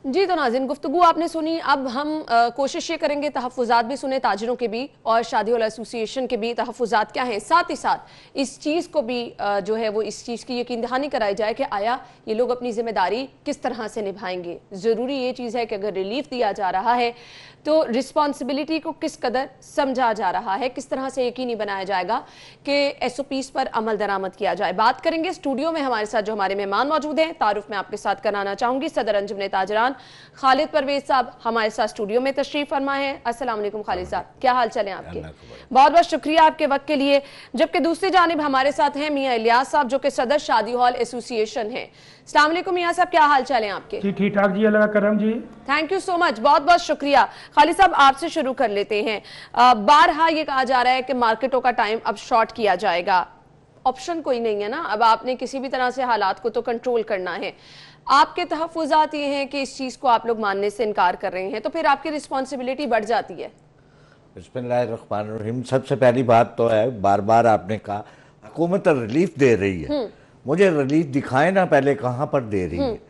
A: जी तो नाज़रीन, गुफ्तगू आपने सुनी। अब हम कोशिश ये करेंगे तहफ़्फ़ुज़ात भी सुने ताजिरों के भी और शादी हॉल एसोसिएशन के भी तहफ़्फ़ुज़ात क्या हैं। साथ ही साथ इस चीज़ को भी जो है वो इस चीज़ की यकीन दहानी कराई जाए कि आया ये लोग अपनी जिम्मेदारी किस तरह से निभाएंगे। ज़रूरी ये चीज़ है कि अगर रिलीफ दिया जा रहा है तो रिस्पॉन्सिबिलिटी को किस कदर समझा जा रहा है, किस तरह से यकीनी बनाया जाएगा कि SOPs पर अमल दरामद किया जाए। बात करेंगे स्टूडियो में हमारे साथ जो हमारे मेहमान मौजूद हैं। तारुफ मैं आपके साथ कराना चाहूँगी, सदर अंजुमन ताजरान खालिद परवेज साहब हमारे साथ स्टूडियो में तशरीफ फरमा है। अस्सलाम वालेकुम खालिद साहब, क्या हाल चाल है आपके? बहुत बहुत शुक्रिया आपके वक्त के लिए। जबकि दूसरी जानिब हमारे साथ हैं मियाँ इलियास साहब जो कि सदर शादी हॉल एसोसिएशन है। अस्सलाम वालेकुम मियाँ साहब, क्या हाल चाल है आपके?
G: जी ठीक ठाक जी, अल्लाह का करम जी।
A: थैंक यू सो मच, बहुत बहुत शुक्रिया। खालिद साहब आपसे शुरू कर लेते हैं। बारहा ये कहा जा रहा है कि मार्केटों का टाइम अब शॉर्ट किया जाएगा, ऑप्शन कोई नहीं है ना, अब आपने किसी भी तरह से हालात को तो कंट्रोल करना है। आपके तहफ़्फ़ुज़ात ये हैं कि इस चीज़ को आप लोग मानने से इनकार कर रहे हैं, तो फिर आपकी रिस्पॉन्सिबिलिटी बढ़ जाती है।
H: बिस्मिल्लाहिर्रहमानिर्रहीम। सबसे पहली बात तो है, बार बार आपने कहा हुकूमत रिलीफ दे रही है, मुझे रिलीफ दिखाए ना पहले कहाँ पर दे रही है।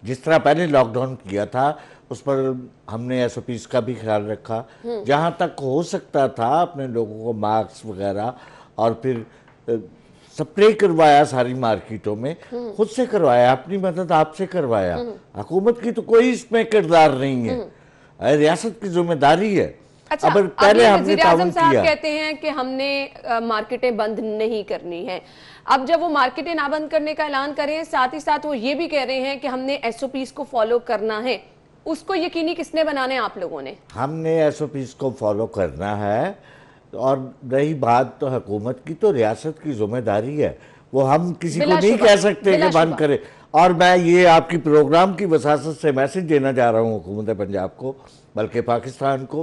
H: जिस तरह पहले लॉकडाउन किया था उस पर हमने SOPs का भी ख्याल रखा, जहाँ तक हो सकता था अपने लोगों को मास्क वगैरह, और फिर स्प्रे करवाया सारी मार्केटों में, खुद से करवाया, अपनी मदद आपसे करवाया। हुकूमत की तो कोई इसमें किरदार नहीं है, रियासत की जिम्मेदारी है।
A: अच्छा,
H: अब पहले हमने
A: ताउन किया। कहते हैं कि हमने मार्केटें बंद नहीं करनी है। अब जब वो मार्केटें ना बंद करने का ऐलान करें, साथ ही साथ वो ये भी कह रहे हैं कि हमने SOPs को फॉलो करना है, उसको यकीनी किसने बनाने आप लोगों ने? हमने
H: SOPs को फॉलो करना है, और रही बात तो हुकूमत की, तो रियासत की जिम्मेदारी है, वो हम किसी को नहीं कह सकते कि बंद करें। और मैं ये आपकी प्रोग्राम की वसासत से मैसेज देना चाह रहा हूँ हुकूमत पंजाब को, बल्कि पाकिस्तान को,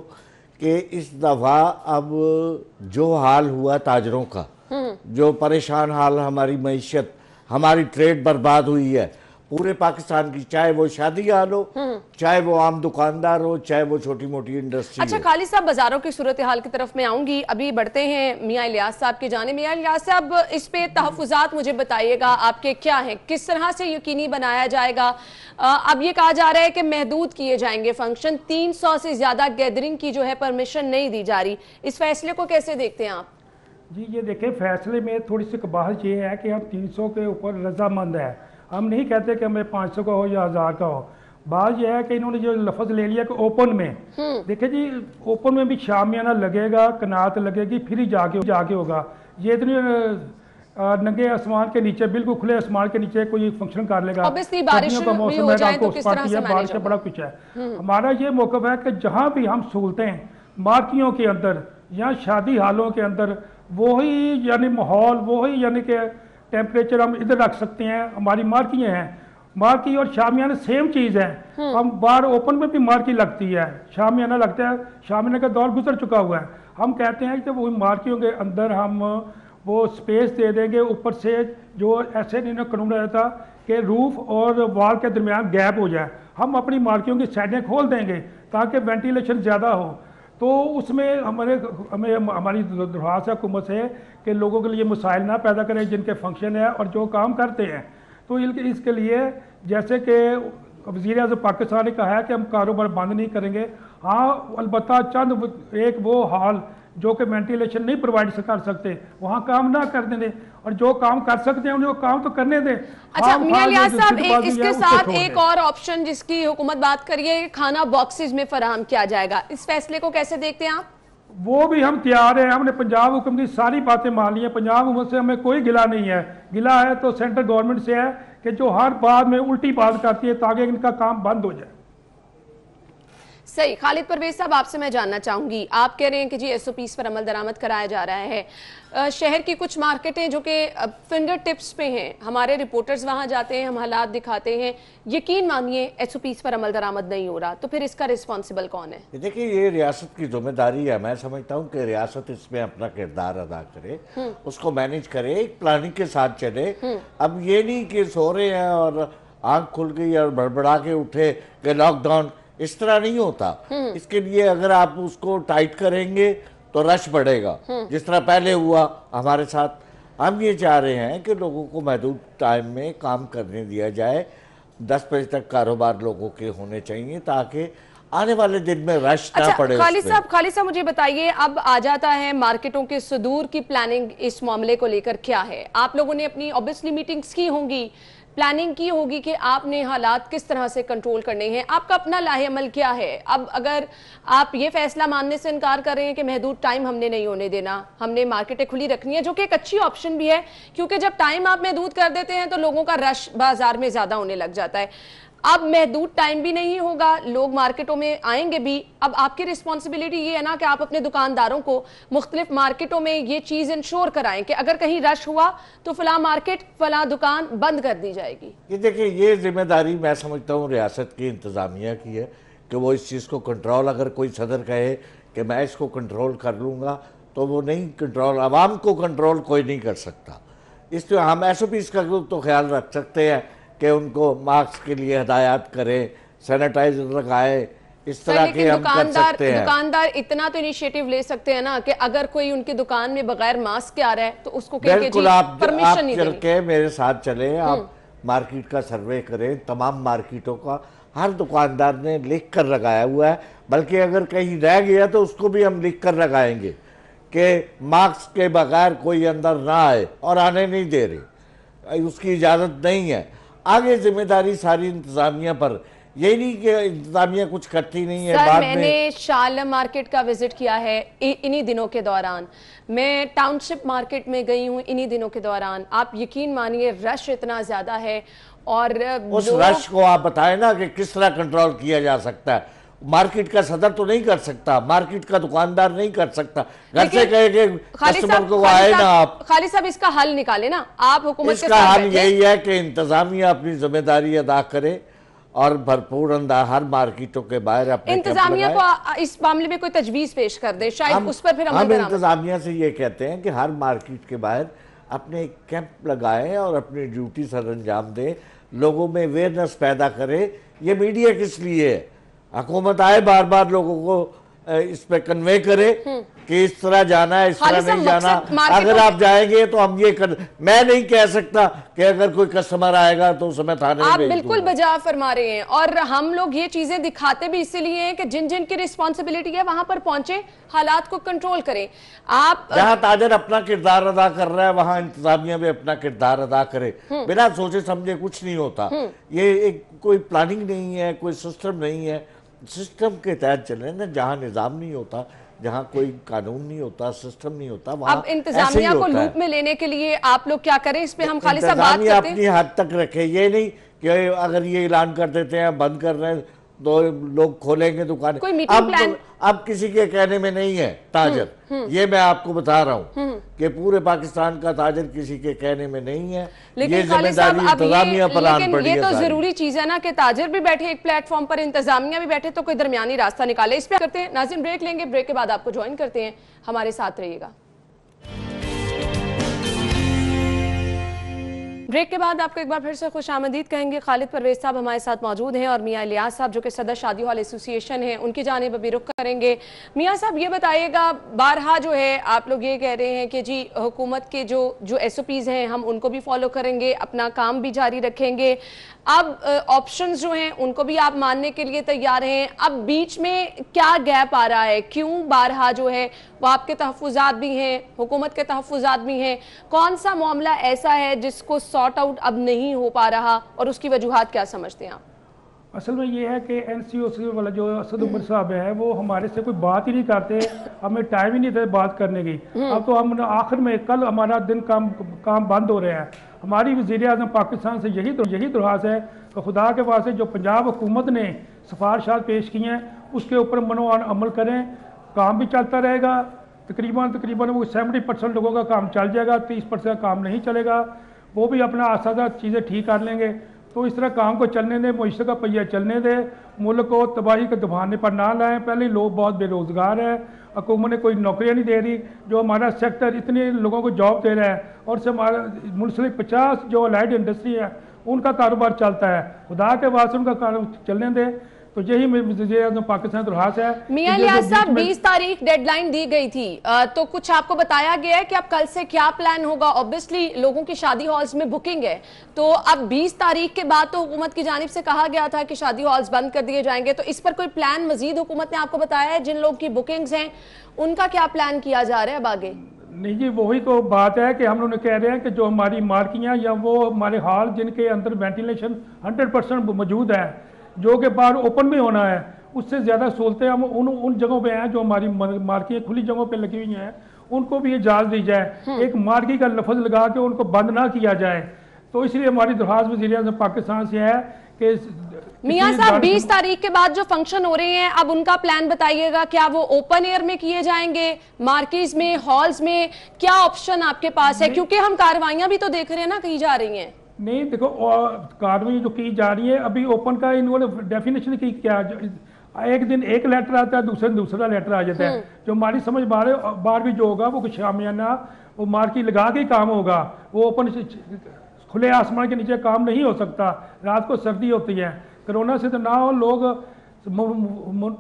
H: कि इस दफ़ा अब जो हाल हुआ ताजरों का, जो परेशान हाल हमारी मईशत, हमारी ट्रेड बर्बाद हुई है, पूरे पाकिस्तान की, चाहे वो शादी हाल हो, चाहे वो आम दुकानदार हो, चाहे वो छोटी मोटी इंडस्ट्री।
A: अच्छा खालिद साहब, बाजारों की सूरत हाल की तरफ मैं आऊंगी, अभी बढ़ते हैं मियां इलियास साहब की जाने। मियां इलियास साहब, इस पे तहफ़्फ़ुज़ात मुझे बताइएगा आपके क्या हैं, किस तरह से यकीनी बनाया जाएगा? अब ये कहा जा रहा है कि महदूद किए जाएंगे फंक्शन, 300 से ज्यादा गैदरिंग की जो है परमिशन नहीं दी जा रही, इस फैसले को कैसे देखते हैं आप?
G: जी ये देखें, फैसले में थोड़ी सी कबाहत ये है कि हम 300 के ऊपर रजामंद है। हम नहीं कहते कि हमें 500 का हो या 1000 का हो। बात यह है कि इन्होंने जो लफ्ज़ ले लिया कि ओपन में, देखिए जी ओपन में भी शामियाना लगेगा, कनात लगेगी, फिर ही जाके होगा। ये इतनी नंगे आसमान के नीचे, बिल्कुल खुले आसमान के नीचे कोई फंक्शन कर लेगा।
A: बारिश का मौसम है,
G: बारिश का बड़ा कुछ है। हमारा ये मौक़िफ़ है कि जहाँ भी हम सहूलतें मार्कियों के अंदर या शादी हालों के अंदर, वही यानी माहौल, वही यानी कि टेम्परेचर हम इधर रख सकते हैं। हमारी मार्कियाँ हैं, मार्की और शामियाना सेम चीज़ है। हम बाहर ओपन में भी मार्की लगती है, शामियाना लगता है, शामियाना का दौर गुजर चुका हुआ है। हम कहते हैं कि वो मार्कियों के अंदर हम वो स्पेस दे देंगे ऊपर से, जो ऐसे नहीं कानून रहता कि रूफ और वॉल के दरमियान गैप हो जाए। हम अपनी मार्कियों की साइडें खोल देंगे ताकि वेंटिलेशन ज़्यादा हो। तो उसमें हमारी दरख्वास्त है हुकूमत से कि लोगों के लिए मसाइल ना पैदा करें जिनके फंक्शन है और जो काम करते हैं। तो इसके लिए जैसे कि वज़ीर आज़म पाकिस्तान ने कहा है कि हम कारोबार बंद नहीं करेंगे। हाँ अलबत्ता चंद एक वो हाल जो कि वेंटिलेशन नहीं प्रोवाइड कर सकते, वहाँ काम ना कर देने, और जो काम कर सकते हैं उन्हें काम तो करने दें।
A: अच्छा मियां इलियास साहब, इसके साथ एक और ऑप्शन जिसकी हुकूमत बात करिए, खाना बॉक्सेस में फराहम किया जाएगा, इस फैसले को कैसे देखते हैं आप?
G: वो भी हम तैयार हैं। हमने पंजाब हुकूमत की सारी बातें मान ली हैं। पंजाब हुकूमत से हमें कोई गिला नहीं है। गिला है तो सेंट्रल गवर्नमेंट से है कि जो हर बात में उल्टी बात करती है ताकि इनका काम बंद हो जाए।
A: सही। खालिद परवेज साहब, आपसे मैं जानना चाहूंगी, आप कह रहे हैं कि जी एसओपीज पर अमल दरामद कराया जा रहा है। शहर की कुछ मार्केटें जो कि फिंगर टिप्स पे हैं, हमारे रिपोर्टर्स वहां जाते हैं, हम हालात दिखाते हैं, यकीन मानिए एसओपीज पर अमल दरामद नहीं हो रहा, तो फिर इसका रिस्पॉन्सिबल कौन है?
H: देखिए ये रियासत की जिम्मेदारी है। मैं समझता हूँ कि रियासत इसमें अपना किरदार अदा करे, उसको मैनेज करे, एक प्लानिंग के साथ चले। अब ये नहीं कि सो रहे हैं और आंख खुल गई और बड़बड़ा के उठे कि लॉकडाउन, इस तरह नहीं होता। इसके लिए अगर आप उसको टाइट करेंगे तो रश बढ़ेगा, जिस तरह पहले हुआ हमारे साथ। हम ये चाह रहे हैं कि लोगों को महदूद टाइम में काम करने दिया जाए। 10 बजे तक कारोबार लोगों के होने चाहिए ताकि आने वाले दिन में रश ना पड़े।
A: खालिद साहब मुझे बताइए, अब आ जाता है मार्केटों के सुदूर की प्लानिंग इस मामले को लेकर क्या है? आप लोगों ने अपनी ऑब्वियसली मीटिंग्स की होंगी, प्लानिंग की होगी कि आपने हालात किस तरह से कंट्रोल करने हैं, आपका अपना लाहेअमल क्या है? अब अगर आप ये फैसला मानने से इनकार कर रहे हैं कि महदूद टाइम हमने नहीं होने देना, हमने मार्केटें खुली रखनी है, जो कि एक अच्छी ऑप्शन भी है, क्योंकि जब टाइम आप महदूद कर देते हैं तो लोगों का रश बाजार में ज्यादा होने लग जाता है। अब महदूद टाइम भी नहीं होगा, लोग मार्केटों में आएंगे भी। अब आपकी रिस्पॉन्सिबिलिटी ये है ना कि आप अपने दुकानदारों को मुख्तलिफ मार्केटों में ये चीज इंश्योर कराएं कि अगर कहीं रश हुआ तो फला मार्केट, फला दुकान बंद कर दी जाएगी।
H: ये देखिए, ये जिम्मेदारी मैं समझता हूँ रियासत की इंतजामिया की है कि वो इस चीज़ को कंट्रोल, अगर कोई सदर कहे कि मैं इसको कंट्रोल कर लूँगा तो वो नहीं कंट्रोल, आवाम को कंट्रोल कोई नहीं कर सकता। इसलिए हम SOPs का तो ख्याल रख सकते हैं कि उनको मास्क के लिए हदायत करें, सैनिटाइजर लगाए, इस तरह के हम कर सकते हैं।
A: दुकानदार इतना तो इनिशिएटिव ले सकते हैं ना कि अगर कोई उनकी दुकान में बगैर मास्क के आ रहा है तो उसको
H: बिल्कुल आप चल के मेरे साथ चले, आप मार्केट का सर्वे करें, तमाम मार्केटों का हर दुकानदार ने लिख कर लगाया हुआ है, बल्कि अगर कहीं रह गया तो उसको भी हम लिख कर लगाएंगे कि मास्क के बगैर कोई अंदर ना आए, और आने नहीं दे रहे, उसकी इजाज़त नहीं है। आगे जिम्मेदारी सारी इंतजामिया पर, यही नहीं कि इंतजामिया कुछ करती नहीं है।
A: बाद मैंने शालम मार्केट का विजिट किया है इन्हीं दिनों के दौरान, मैं टाउनशिप मार्केट में गई हूँ इन्हीं दिनों के दौरान। आप यकीन मानिए रश इतना ज्यादा है, और
H: उस रश को आप बताएं ना कि किस तरह कंट्रोल किया जा सकता है। मार्केट का सदर तो नहीं कर सकता, मार्केट का दुकानदार नहीं कर सकता, घर से कहे कि कस्टमर को आए ना आप।
A: खालिद साहब इसका हल निकाले ना आप, हुकूमत
H: इसका हल यही है कि इंतजामिया अपनी जिम्मेदारी अदा करे और भरपूर हर मार्केटों के बाहर अपने
A: इंतजामिया को इस मामले में कोई तजवीज पेश कर दे, शायद उस पर फिर
H: हम इंतजामिया से ये कहते हैं कि हर मार्केट के बाहर अपने कैंप लगाएं और अपनी ड्यूटी सर अंजाम दें लोगों में अवेयरनेस पैदा करे। ये मीडिया किस लिए है? हुकूमत आए बार बार लोगों को इस पे कन्वे करे कि इस तरह जाना है, इस तरह नहीं जाना। अगर आप जाएंगे तो हम ये मैं नहीं कह सकता कि अगर कोई कस्टमर आएगा तो उसमें थाने में
A: आप बिल्कुल बजा फरमा रहे हैं, और हम लोग ये चीजें दिखाते भी इसीलिए हैं कि जिन जिन की रिस्पॉन्सिबिलिटी है वहां पर पहुंचे, हालात को कंट्रोल करें। आप
H: जहां ताजर अपना किरदार अदा कर रहा है वहां इंतजामिया भी अपना किरदार अदा करे। बिना सोचे समझे कुछ नहीं होता। ये एक कोई प्लानिंग नहीं है, कोई सिस्टम नहीं है। सिस्टम के तहत चले ना, जहां निजाम नहीं होता, जहां कोई कानून नहीं होता, सिस्टम नहीं होता, वहां
A: अब इंतजामिया को लूप में लेने के लिए आप लोग क्या करें? इस पे हम खाली सा बात करते हैं।
H: अपनी हद तक रखे, ये नहीं कि अगर ये ऐलान कर देते हैं बंद कर रहे हैं तो लोग खोलेंगे दुकानें।
A: कोई मीटिंग प्लान
H: अब किसी के कहने में नहीं है ताजर, ये मैं आपको बता रहा हूँ कि पूरे पाकिस्तान का ताजर किसी के कहने में नहीं है।
A: लेकिन
H: ये जिम्मेदारी इंतजामिया पर आन पड़ी है।
A: ये तो जरूरी चीज है ना कि ताजर भी बैठे एक प्लेटफॉर्म पर, इंतजामिया भी बैठे, तो कोई दरमियानी रास्ता निकाले। इस पे करते हैं नाज़रीन, ब्रेक लेंगे, ब्रेक के बाद आपको ज्वाइन करते हैं, हमारे साथ रहिएगा। ब्रेक के बाद आपको एक बार फिर से खुश आमदीद कहेंगे। खालिद परवेज साहब हमारे साथ मौजूद हैं और मियाँ इलियास साहब जो कि सदर शादी हॉल एसोसिएशन हैं, उनकी जानिब अभी रुख करेंगे। मियाँ साहब ये बताइएगा, बारहा जो है आप लोग ये कह रहे हैं कि जी हुकूमत के जो SOPs हैं हम उनको भी फॉलो करेंगे, अपना काम भी जारी रखेंगे। अब ऑप्शंस जो हैं उनको भी आप मानने के लिए तैयार हैं। अब बीच में क्या गैप आ रहा है? क्यों बारहा जो है वो आपके तहफ़्फ़ुज़ात भी हैं, हुकूमत के तहफ़्फ़ुज़ात भी हैं? कौन सा मामला ऐसा है जिसको सॉर्ट आउट अब नहीं हो पा रहा और उसकी वजूहात क्या समझते हैं आप?
G: असल में ये है कि NCOC वाला जो असद उमर साहब है वो हमारे से कोई बात ही नहीं करते, हमें टाइम ही नहीं था बात करने की। अब तो हम आखिर में कल हमारा दिन काम बंद हो रहा है। हमारी वज़ीर-ए-आज़म पाकिस्तान से यही दरख्वास्त है कि खुदा के वास्ते जो पंजाब हुकूमत ने सिफारिशात पेश की हैं उसके ऊपर मनोआन अमल करें। काम भी चलता रहेगा, तकरीबन वो 70% लोगों का काम चल जाएगा, 30% काम नहीं चलेगा, वो भी अपना आसादा चीज़ें ठीक कर लेंगे। तो इस तरह काम को चलने दें, मुआशरे का पहिया चलने दें, मुल्क को तबाही के दबाने पर ना लाएं। पहले लोग बहुत बेरोज़गार है, हुकूमत ने कोई नौकरियां नहीं दे रही। जो हमारा सेक्टर इतने लोगों को जॉब दे रहा है और से हमारा मुंसलिक 50 जो अलाइड इंडस्ट्री है उनका कारोबार चलता है, खुदा के वास्ते उनका कारोबार चलने दें। तो यही पाकिस्तान दरख्वास्त है।
A: मियां इलियास साहब 20 तारीख डेडलाइन दी गई थी, तो कुछ आपको बताया गया है कि अब कल से क्या प्लान होगा? ऑब्वियसली लोगों की शादी हॉल्स में बुकिंग है, तो अब 20 तारीख के बाद तो हुकूमत की जानिब से कहा गया था कि शादी हॉल्स बंद कर दिए जाएंगे, तो इस पर कोई प्लान मजीद हुकूमत ने आपको बताया है? जिन लोग की बुकिंग्स हैं उनका क्या प्लान किया जा रहा है अब आगे?
G: नहीं जी, वही तो बात है कि हम लोग कह रहे हैं कि जो हमारी मार्कियाँ या वो हमारे हॉल जिनके अंदर वेंटिलेशन 100% मौजूद है, जो कि बाहर ओपन भी होना है, उससे ज़्यादा सहूलतें हम उन जगहों पे हैं जो हमारी मार्कियाँ खुली जगहों पे लगी हुई हैं, उनको भी इजाज़त दी जाए। एक मार्की का लफ्ज़ लगा के उनको बंद ना किया जाए। तो इसलिए हमारी दरख्वास्त वज़ीर-ए-आज़म पाकिस्तान से है कि
A: मियां साहब 20 तारीख के बाद जो फंक्शन हो रहे हैं अब उनका प्लान बताइएगा। क्या वो ओपन एयर में किए जाएंगे, मार्केज में, हॉल्स में? क्या ऑप्शन आपके पास है? क्योंकि हम कार्रवाइयां भी तो देख रहे हैं ना, की जा रही हैं।
G: नहीं देखो, कार्रवाई जो की जा रही है अभी ओपन का इन्होंने डेफिनेशन की क्या, एक दिन एक लेटर आता है, दूसरे दिन दूसरा लेटर आ जाता है। जो हमारी समझ बार भी जो होगा वो शामियाना वो मार्की लगा के काम होगा। वो ओपन खुले आसमान के नीचे काम नहीं हो सकता, रात को सर्दी होती है। कोरोना से तो ना हो, लोग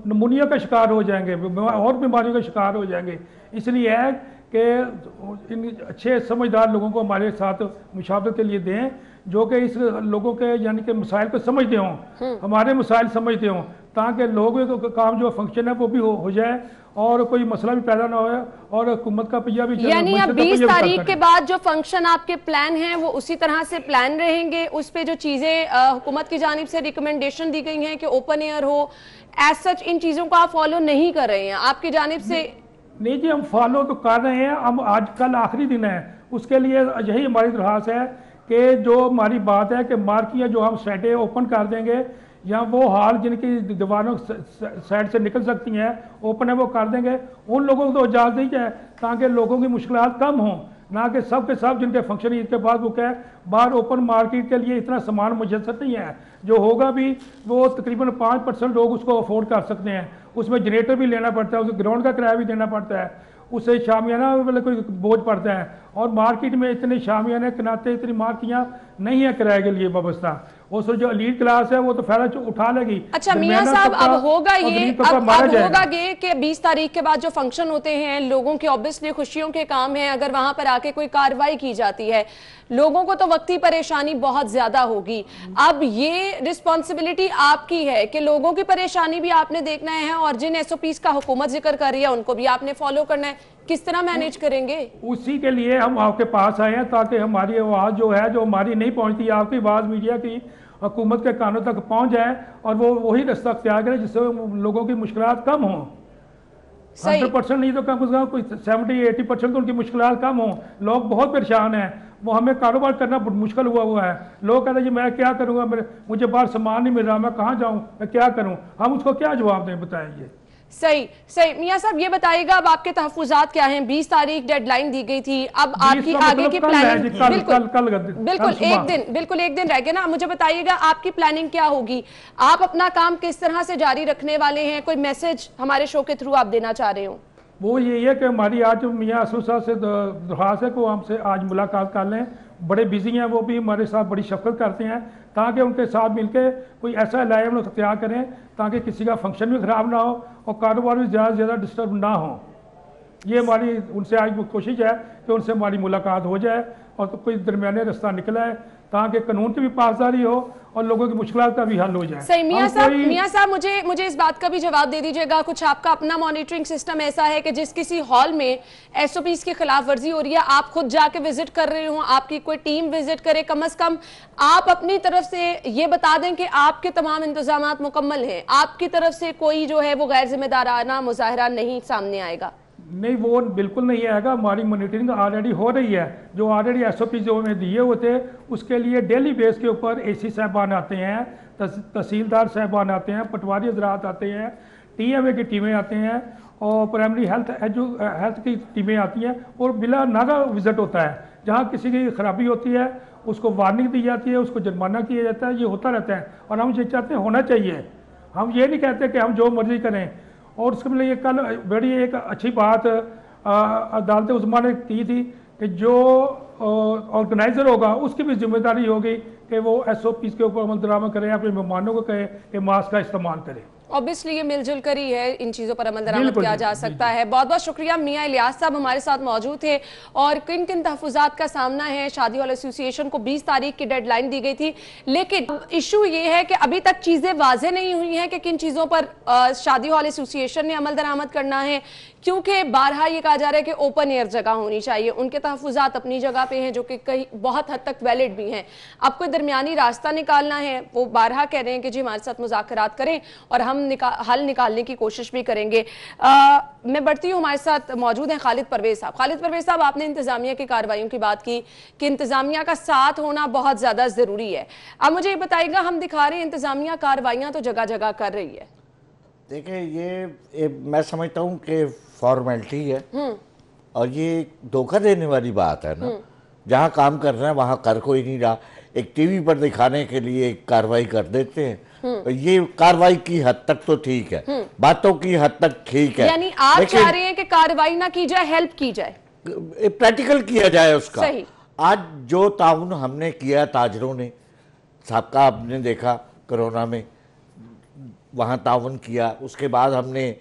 G: नमूनिया का शिकार हो जाएंगे और बीमारियों का शिकार हो जाएंगे। इसलिए है कि इन अच्छे समझदार लोगों को हमारे साथ मुशावरत के लिए दें, जो कि इस लोगों के यानी कि मसाइल को समझते हों, हमारे मसाइल समझते हों, ताकि लोगों का काम जो फंक्शन है वो भी हो जाए और कोई मसला भी पैदा ना हो और हुकूमत का पहिया भी चले।
A: यानी अब 20 तारीख के बाद जो फंक्शन आपके प्लान हैं वो उसी तरह से प्लान रहेंगे? उस पे जो चीजें हुकूमत की जानिब से रिकमेंडेशन दी गई हैं कि ओपन एयर हो, एज सच इन चीजों को आप फॉलो नहीं कर रहे हैं आपकी जानिब से?
G: नहीं जी, हम फॉलो तो कर रहे हैं। हम आज कल आखिरी दिन है, उसके लिए यही हमारी दरख्वास्त है कि जो हमारी बात है कि मार्कियाँ जो हम साइटें ओपन कर देंगे या वो हाल जिनकी दीवारों साइड से निकल सकती हैं ओपन है वो कर देंगे। उन लोगों को तो इजाज़त दी जाए ताकि लोगों की मुश्किलात कम हों, ना कि सब के सब जिनके फंक्शन ईद के बाद बुक है बाहर ओपन मार्केट के लिए इतना सामान मुयसर नहीं है। जो होगा भी वो तकरीबन 5% लोग उसको अफोर्ड कर सकते हैं। उसमें जनरेटर भी लेना पड़ता है, उसे ग्राउंड का किराया भी देना पड़ता है, उससे शामियाना वाले कोई बोझ पड़ता है और मार्केट में इतने शामियाने कनाते इतनी मार्कियाँ नहीं है किराए के लिए वाबस्ता। वो जो एलीट क्लास है वो तो फायदा उठा लेगी।
A: अच्छा मियां साहब, अब होगा ये कि 20 तारीख के बाद जो फंक्शन होते हैं लोगों के ऑब्वियसली खुशियों के काम है, अगर वहां पर आके कोई कार्रवाई की जाती है लोगों को तो वक्ती परेशानी बहुत ज्यादा होगी। अब ये रिस्पॉन्सिबिलिटी आपकी है कि लोगों की परेशानी भी आपने देखना है और जिन एसओपीज का हुकूमत जिक्र कर रही है उनको भी आपने फॉलो करना है। किस तरह मैनेज करेंगे?
G: उसी के लिए हम आपके पास आए हैं ताकि हमारी आवाज़ जो है, जो हमारी नहीं पहुंचती, आपकी आवाज़ मीडिया की हुकूमत के कानों तक पहुंच जाए और वो वही रास्ता अख्तियार करें जिससे लोगों की मुश्किलात कम हों। 100% नहीं तो कम से कम कोई 70-80% तो उनकी मुश्किलात कम हों। लोग बहुत परेशान हैं, वो हमें कारोबार करना मुश्किल हुआ है। लोग कहते हैं जी मैं क्या करूँगा, मुझे बाहर सामान नहीं मिल रहा, मैं कहाँ जाऊँ, मैं क्या करूँ, हम उसको क्या जवाब दें, बताएंगे।
A: सही सही। मियां साहब ये बताइएगा अब आपके तहफ़्फ़ुज़ात क्या हैं? 20 तारीख डेडलाइन दी गई थी, अब आपकी आगे की प्लानिंग बिल्कुल एक दिन रह गया ना। मुझे बताइएगा आपकी प्लानिंग क्या होगी, आप अपना काम किस तरह से जारी रखने वाले हैं? कोई मैसेज हमारे शो के थ्रू आप देना चाह रहे हो?
G: वो यही है कि हमारी आज मियां असलू साहब से दरख्वास्त है कि वो हमसे आज मुलाकात कर लें। बड़े बिजी हैं, वो भी हमारे साथ बड़ी शफकत करते हैं ताकि उनके साथ मिलकर कोई ऐसा इलाज अख्तियार करें ताकि किसी का फंक्शन भी ख़राब ना हो और कारोबार भी ज़्यादा से ज़्यादा डिस्टर्ब ना हो। ये हमारी उनसे आज कोशिश है कि उनसे हमारी मुलाकात हो जाए और तो कोई दरमियाने रास्ता निकला है ताकि कानून की भी पासदारी हो और लोगों की मुश्किलात का भी हल हो जाए।
A: सही। मियां साहब मुझे इस बात का भी जवाब दे दीजिएगा, कुछ आपका अपना मॉनिटरिंग सिस्टम ऐसा है कि जिस किसी हॉल में एसओपीज की खिलाफ वर्जी हो रही है आप खुद जाके विजिट कर रहे हो, आपकी कोई टीम विजिट करे, कम से कम आप अपनी तरफ से ये बता दें कि आपके तमाम इंतजामात मुकम्मल हैं, आपकी तरफ से कोई जो है वो गैर जिम्मेदाराना मुजाहरा नहीं सामने आएगा?
G: नहीं, वो बिल्कुल नहीं आएगा। हमारी मॉनिटरिंग ऑलरेडी हो रही है। जो ऑलरेडी एसओपी जो हमें दिए हुए थे उसके लिए डेली बेस के ऊपर एसी साहबान आते हैं, तहसीलदार साहबान आते हैं, पटवारी हजरात आते हैं, टीएमए की टीमें आते हैं और प्राइमरी हेल्थ की टीमें आती हैं और बिला नागा विजिट होता है। जहाँ किसी की खराबी होती है उसको वार्निंग दी जाती है, उसको जुर्माना किया जाता है। ये होता रहता है और हम ये चाहते हैं होना चाहिए। हम ये नहीं कहते कि हम जो मर्जी करें। और उसके लिए कल बड़ी एक अच्छी बात अदालत उस्मा ने की थी कि जो ऑर्गेनाइज़र होगा उसकी भी जिम्मेदारी होगी कि वो एसओपीज़ के ऊपर अमल दरामद करें, अपने मेहमानों को कहे कि मास्क का इस्तेमाल करें।
A: ऑब्वियसली ये मिलजुल कर ही है, इन चीज़ों पर अमल दरामद किया जा सकता है। बहुत बहुत शुक्रिया। मियां इलियास साहब हमारे साथ मौजूद थे और किन किन तहफ़्फ़ुज़ात का सामना है। शादी हॉल एसोसिएशन को 20 तारीख की डेडलाइन दी गई थी, लेकिन इशू ये है कि अभी तक चीज़ें वाज़ेह नहीं हुई हैं कि किन चीज़ों पर शादी हॉल एसोसिएशन ने अमल दरामद करना है, क्योंकि बारहा ये कहा जा रहा है कि ओपन एयर जगह होनी चाहिए। उनके तहफ़्फ़ुज़ात अपनी जगह पे हैं जो कि कहीं बहुत हद तक वैलिड भी हैं। अब कोई दरमियानी रास्ता निकालना है, वो बारहा कह रहे हैं कि जी हमारे साथ मुज़ाकरात करें और हम हल निकालने की कोशिश भी करेंगे। मैं बढ़ती हूँ, हमारे साथ मौजूद हैं खालिद परवेज साहब। खालिद परवेज साहब, आपने इंतजामिया की कार्रवाइयों की बात की कि इंतजामिया का साथ होना बहुत ज़्यादा ज़रूरी है। अब मुझे ये बताइएगा, हम दिखा रहे हैं इंतजामिया कार्रवाइयाँ तो जगह जगह कर रही है।
H: देखिए ये मैं समझता हूँ कि फॉर्मेलिटी है और ये धोखा देने वाली बात है ना। जहाँ काम कर रहे हैं वहाँ कर कोई नहीं रहा, एक टीवी पर दिखाने के लिए एक कार्रवाई कर देते हैं। ये कार्रवाई की हद तक तो ठीक है, बातों की हद तक ठीक है,
A: यानी आप चाह रहे हैं कि कार्रवाई ना की जाए, हेल्प की जाए,
H: प्रैक्टिकल किया जाए उसका।
A: सही।
H: आज जो ताउन हमने किया ताजरों ने, सबका आपने देखा कोरोना में वहाँ ताउन किया, उसके बाद हमने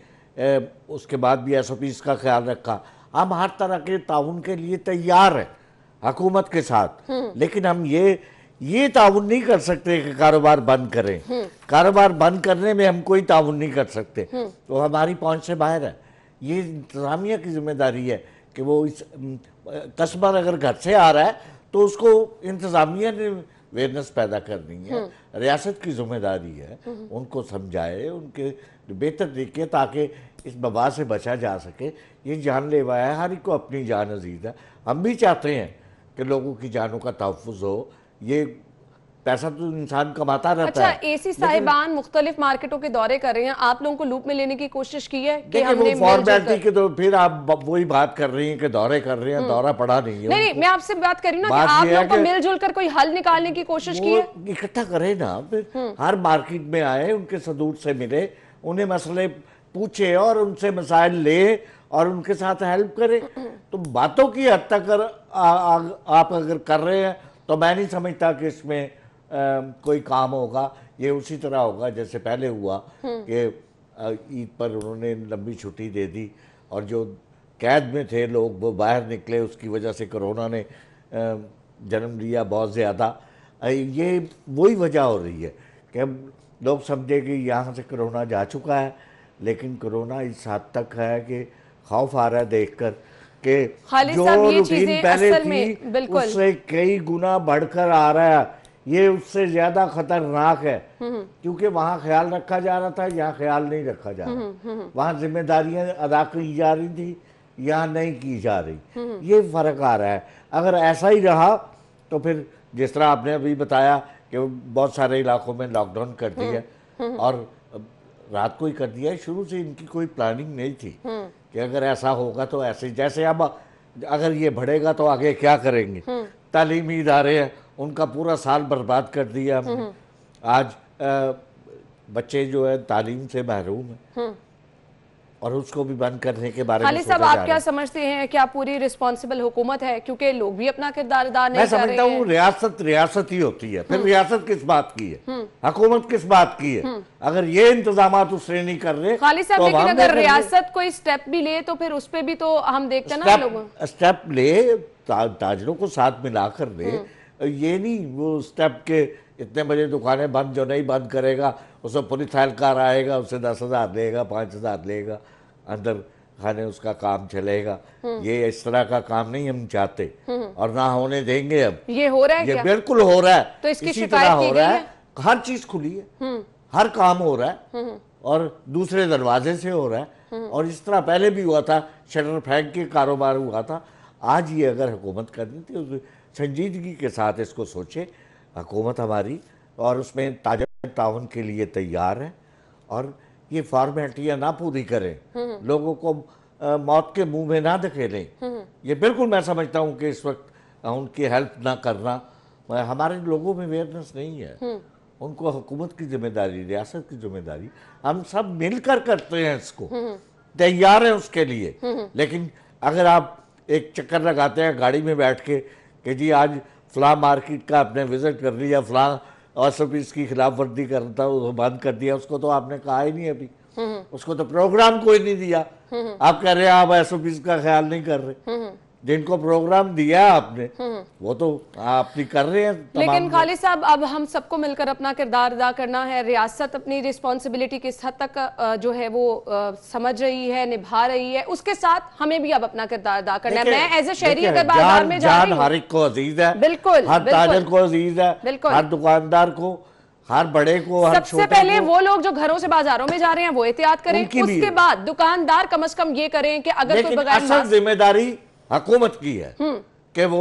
H: उसके बाद भी एसओपीज़ का ख्याल रखा। हम हर तरह के ताउन के लिए तैयार हैं हुकूमत के साथ, लेकिन हम ये ताउन नहीं कर सकते कि कारोबार बंद करें। कारोबार बंद करने में हम कोई ताउन नहीं कर सकते, तो हमारी पहुंच से बाहर है। ये इंतजामिया की जिम्मेदारी है कि वो इस कस्टमर अगर घर से आ रहा है तो उसको इंतजामिया ने अवेयरनेस पैदा करनी है, रियासत की जिम्मेदारी है उनको समझाए, उनके बेहतर तरीके ताकि इस वबा से बचा जा सके। ये जानलेवा है, हर एक को अपनी जान अजीज है। हम भी चाहते हैं कि लोगों की जानों का तहफ़्फ़ुज़ हो। ये पैसा तो इंसान कमाता रहता है।
A: अच्छा, एसी साहिबान मुख्तलिफ मार्केटों के दौरे कर रहे हैं, आप लोगों को लूप में लेने की कोशिश की है कि हमने
H: फॉर्मेलिटी के तो फिर आप वही बात कर रही हैं कि दौरे कर रहे हैं, दौरा पड़ा नहीं है।
A: नहीं, मैं आपसे बात कर रही हूँ ना कि आप लोगों को मिलजुल कर कोई हल निकालने की कोशिश की है।
H: इकट्ठा करें ना, फिर हर मार्केट में आए, उनके सदूर से मिले, उन्हें मसले पूछे और उनसे मसाइल ले और उनके साथ हेल्प करे। तो बातों की हद तक अगर आप अगर कर रहे हैं तो मैं नहीं समझता कि इसमें कोई काम होगा। ये उसी तरह होगा जैसे पहले हुआ कि ईद पर उन्होंने लंबी छुट्टी दे दी और जो कैद में थे लोग वो बाहर निकले, उसकी वजह से कोरोना ने जन्म लिया बहुत ज़्यादा। ये वही वजह हो रही है कि अब लोग समझे कि यहाँ से कोरोना जा चुका है, लेकिन कोरोना इस हद तक है कि खौफ आ रहा है देखकर कि जो रूटीन पहले थी उससे कई गुना बढ़कर आ रहा है। ये उससे ज्यादा खतरनाक है क्योंकि वहाँ ख्याल रखा जा रहा था, यहाँ ख्याल नहीं रखा जा रहा। वहाँ जिम्मेदारियां अदा की जा रही थी, यहाँ नहीं की जा रही। ये फर्क आ रहा है। अगर ऐसा ही रहा तो फिर जिस तरह आपने अभी बताया कि बहुत सारे इलाकों में लॉकडाउन कर दिया और रात को ही कर दिया है। शुरू से इनकी कोई प्लानिंग नहीं थी कि अगर ऐसा होगा तो ऐसे, जैसे अब अगर ये बढ़ेगा तो आगे क्या करेंगे। तालीमी इदारे हैं, उनका पूरा साल बर्बाद कर दिया हमने। आज बच्चे जो है तालीम से महरूम है और उसको भी बंद करने के बारे में
A: खालिद साहब, आप क्या समझते हैं, क्या पूरी रिस्पॉन्सिबल हुकूमत है? क्योंकि लोग भी अपना किरदार अदा नहीं कर रहे हैं।
H: मैं समझता हूँ रियासत रियासत ही होती है। फिर रियासत किस बात की है, हुकूमत किस बात की है? अगर ये इंतजाम उसने नहीं कर रहे
A: खालिद साहब, लेकिन अगर रियासत कोई स्टेप भी ले तो फिर उस पर भी तो हम देखते हैं ना लोगों
H: स्टेप ले, ताजरों को साथ मिलाकर ले। ये नहीं वो स्टेप के इतने बजे दुकानें बंद, जो नहीं बंद करेगा उसे पुलिस एहलकार आएगा, उससे 10,000 लेगा, 5,000 लेगा, अंदर खाने उसका काम चलेगा। ये इस तरह का काम नहीं हम चाहते और ना होने देंगे। अब
A: ये हो रहा है,
H: ये बिल्कुल हो रहा है।
A: तो इसकी
H: इसी
A: शिकायत
H: तरह हो
A: की
H: रहा
A: गई
H: है। हर चीज खुली है, हर काम हो रहा है और दूसरे दरवाजे से हो रहा है। और इस तरह पहले भी हुआ था, शटर फेंक के कारोबार हुआ था। आज ये अगर हुकूमत करनी थी उस संजीदगी के साथ इसको सोचे हुकूमत हमारी, और उसमें ताजर ताउन के लिए तैयार है और ये फॉर्मेलिटियाँ ना पूरी करें, लोगों को मौत के मुंह में ना धकेलें। ये बिल्कुल मैं समझता हूँ कि इस वक्त उनकी हेल्प ना करना, हमारे लोगों में अवेयरनेस नहीं है। उनको हुकूमत की जिम्मेदारी, रियासत की जिम्मेदारी, हम सब मिलकर करते हैं, इसको तैयार है उसके लिए। लेकिन अगर आप एक चक्कर लगाते हैं गाड़ी में बैठ के कि जी आज फलां मार्केट का आपने विजिट कर लिया, फलां SOPs की खिलाफ वर्जी करता वो बंद कर दिया, उसको तो आपने कहा ही नहीं अभी, उसको तो प्रोग्राम कोई नहीं दिया। आप कह रहे हैं आप SOPs का ख्याल नहीं कर रहे। जिनको प्रोग्राम दिया आपने वो तो आप नहीं कर रहे हैं।
A: लेकिन खालिद साहब, अब हम सबको मिलकर अपना किरदार अदा करना है। रियासत अपनी रिस्पॉन्सिबिलिटी किस हद तक जो है वो समझ रही है, निभा रही है, उसके साथ हमें भी अब अपना किरदार अदा करना है। मैं एज ए शहरी अगर बाजार में जा रही हूं,
H: हर एक को अजीज है,
A: बिल्कुल,
H: हर ताजर को अजीज है, हर दुकानदार को, हर बड़े को, हर
A: सबसे पहले वो लोग जो घरों से बाजारों में जा रहे हैं वो एहतियात करें, उसके बाद दुकानदार कम से कम ये करें कि अगर कोई बगैर
H: जिम्मेदारी हुकूमत की है कि वो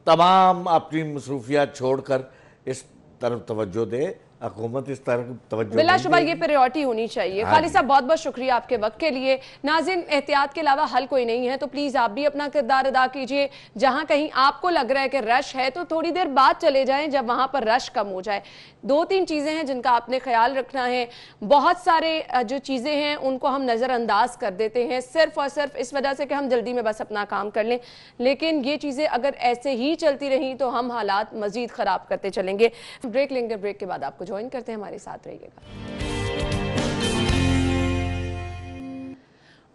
H: तमाम अपनी मसरूफियात छोड़कर इस तरफ तवज्जो दे। हुकूमत इस तरफ तवज्जो
A: बिलाशुबा ये प्रायोरिटी होनी चाहिए। खालिद साहब, बहुत बहुत शुक्रिया आपके वक्त के लिए। नाज़रीन, एहतियात के अलावा हल कोई नहीं है, तो प्लीज आप भी अपना किरदार अदा कीजिए। जहां कहीं आपको लग रहा है कि रश है तो थोड़ी देर बाद चले जाएं जब वहां पर रश कम हो जाए। 2-3 चीजें हैं जिनका आपने ख्याल रखना है। बहुत सारे जो चीजें हैं उनको हम नजरअंदाज कर देते हैं सिर्फ और सिर्फ इस वजह से कि हम जल्दी में बस अपना काम कर लें, लेकिन ये चीजें अगर ऐसे ही चलती रही तो हम हालात मजीद खराब करते चलेंगे। ब्रेक लेंगे, ब्रेक के बाद आपको ज्वाइन करते हैं, हमारे साथ रहिएगा।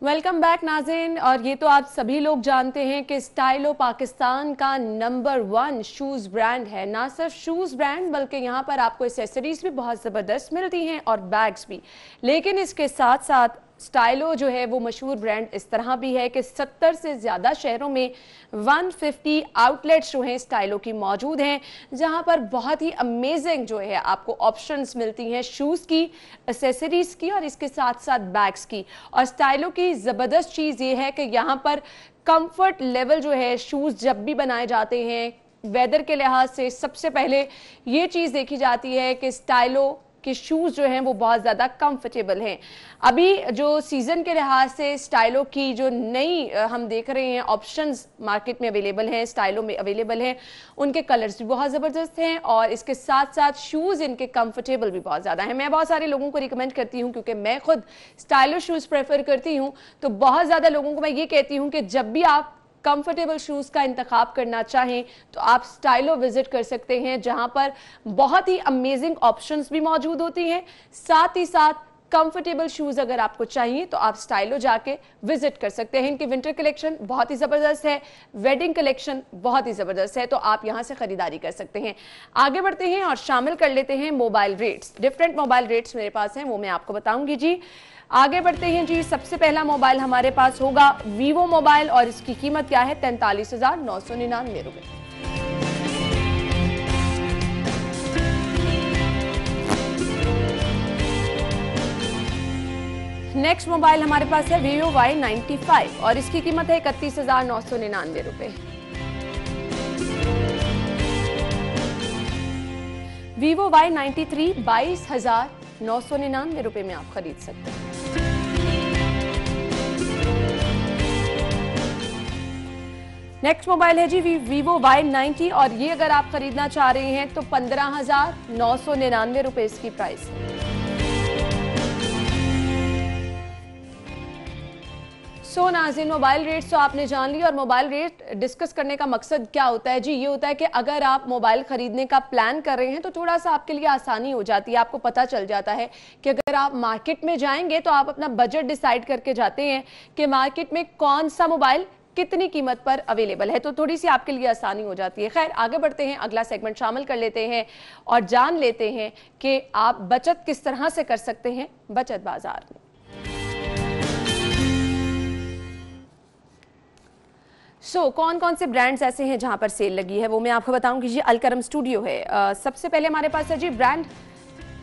A: वेलकम बैक नाज़रीन। और ये तो आप सभी लोग जानते हैं कि स्टाइलो पाकिस्तान का नंबर 1 शूज़ ब्रांड है। ना सिर्फ शूज़ ब्रांड बल्कि यहाँ पर आपको एसेसरीज भी बहुत ज़बरदस्त मिलती हैं और बैग्स भी। लेकिन इसके साथ साथ स्टाइलो जो है वो मशहूर ब्रांड इस तरह भी है कि 70 से ज़्यादा शहरों में 150 आउटलेट्स जो हैं स्टाइलो की मौजूद हैं, जहां पर बहुत ही अमेजिंग जो है आपको ऑप्शंस मिलती हैं शूज़ की, एसेसरीज की और इसके साथ साथ बैग्स की। और स्टाइलो की ज़बरदस्त चीज़ ये है कि यहाँ पर कंफर्ट लेवल जो है शूज़ जब भी बनाए जाते हैं वेदर के लिहाज से सबसे पहले ये चीज़ देखी जाती है कि स्टाइलो के शूज़ जो हैं वो बहुत ज़्यादा कंफर्टेबल हैं। अभी जो सीज़न के लिहाज से स्टाइलों की जो नई हम देख रहे हैं ऑप्शंस मार्केट में अवेलेबल हैं, स्टाइलों में अवेलेबल हैं, उनके कलर्स भी बहुत ज़बरदस्त हैं और इसके साथ साथ शूज़ इनके कंफर्टेबल भी बहुत ज़्यादा हैं। मैं बहुत सारे लोगों को रिकमेंड करती हूँ, क्योंकि मैं खुद स्टाइलिश शूज़ प्रेफर करती हूँ, तो बहुत ज़्यादा लोगों को मैं ये कहती हूँ कि जब भी आप कंफर्टेबल शूज का इंतखाब करना चाहें तो आप स्टाइलो विजिट कर सकते हैं, जहां पर बहुत ही अमेजिंग ऑप्शंस भी मौजूद होती हैं। साथ ही साथ कंफर्टेबल शूज अगर आपको चाहिए तो आप स्टाइलो जाके विजिट कर सकते हैं। इनकी विंटर कलेक्शन बहुत ही जबरदस्त है, वेडिंग कलेक्शन बहुत ही जबरदस्त है, तो आप यहां से खरीदारी कर सकते हैं। आगे बढ़ते हैं और शामिल कर लेते हैं mobile rates. Different mobile rates मेरे पास हैं, वो मैं आपको बताऊंगी जी। आगे बढ़ते हैं जी। सबसे पहला मोबाइल हमारे पास होगा वीवो मोबाइल और इसकी कीमत क्या है? 43,999 रुपए। नेक्स्ट मोबाइल हमारे पास है वीवो Y95 और इसकी कीमत है 31,999 रुपए। वीवो Y93 22,999 रुपए में आप खरीद सकते हैं। नेक्स्ट मोबाइल है जी वीवो Y90 और ये अगर आप खरीदना चाह रहे हैं तो 15,999 रुपए इसकी प्राइस है। सो नाज़रीन, मोबाइल रेट्स तो आपने जान ली और मोबाइल रेट डिस्कस करने का मकसद क्या होता है जी? ये होता है कि अगर आप मोबाइल खरीदने का प्लान कर रहे हैं तो थोड़ा सा आपके लिए आसानी हो जाती है। आपको पता चल जाता है कि अगर आप मार्केट में जाएंगे तो आप अपना बजट डिसाइड करके जाते हैं कि मार्केट में कौन सा मोबाइल कितनी कीमत पर अवेलेबल है, तो थोड़ी सी आपके लिए आसानी हो जाती है। खैर, आगे बढ़ते हैं, अगला सेगमेंट शामिल कर लेते हैं और जान लेते हैं कि आप बचत किस तरह से कर सकते हैं बचत बाजार में। कौन कौन से ब्रांड्स ऐसे हैं जहां पर सेल लगी है वो मैं आपको बताऊंगी जी। अलकरम स्टूडियो है। सबसे पहले हमारे पास है जी ब्रांड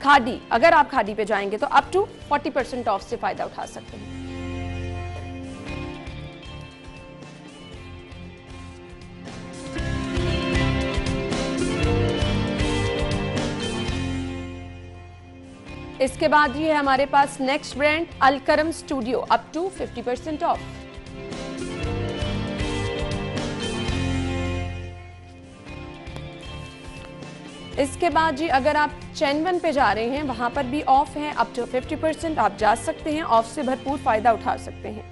A: खादी। अगर आप खादी पे जाएंगे तो अप टू 40% ऑफ से फायदा उठा सकते हैं। इसके बाद ये है हमारे पास next brand Alkaram studio, up to 50% off. इसके बाद जी अगर आप चैनवन पे जा रहे हैं वहां पर भी ऑफ है, अप टू 50%। आप जा सकते हैं, ऑफ से भरपूर फायदा उठा सकते हैं।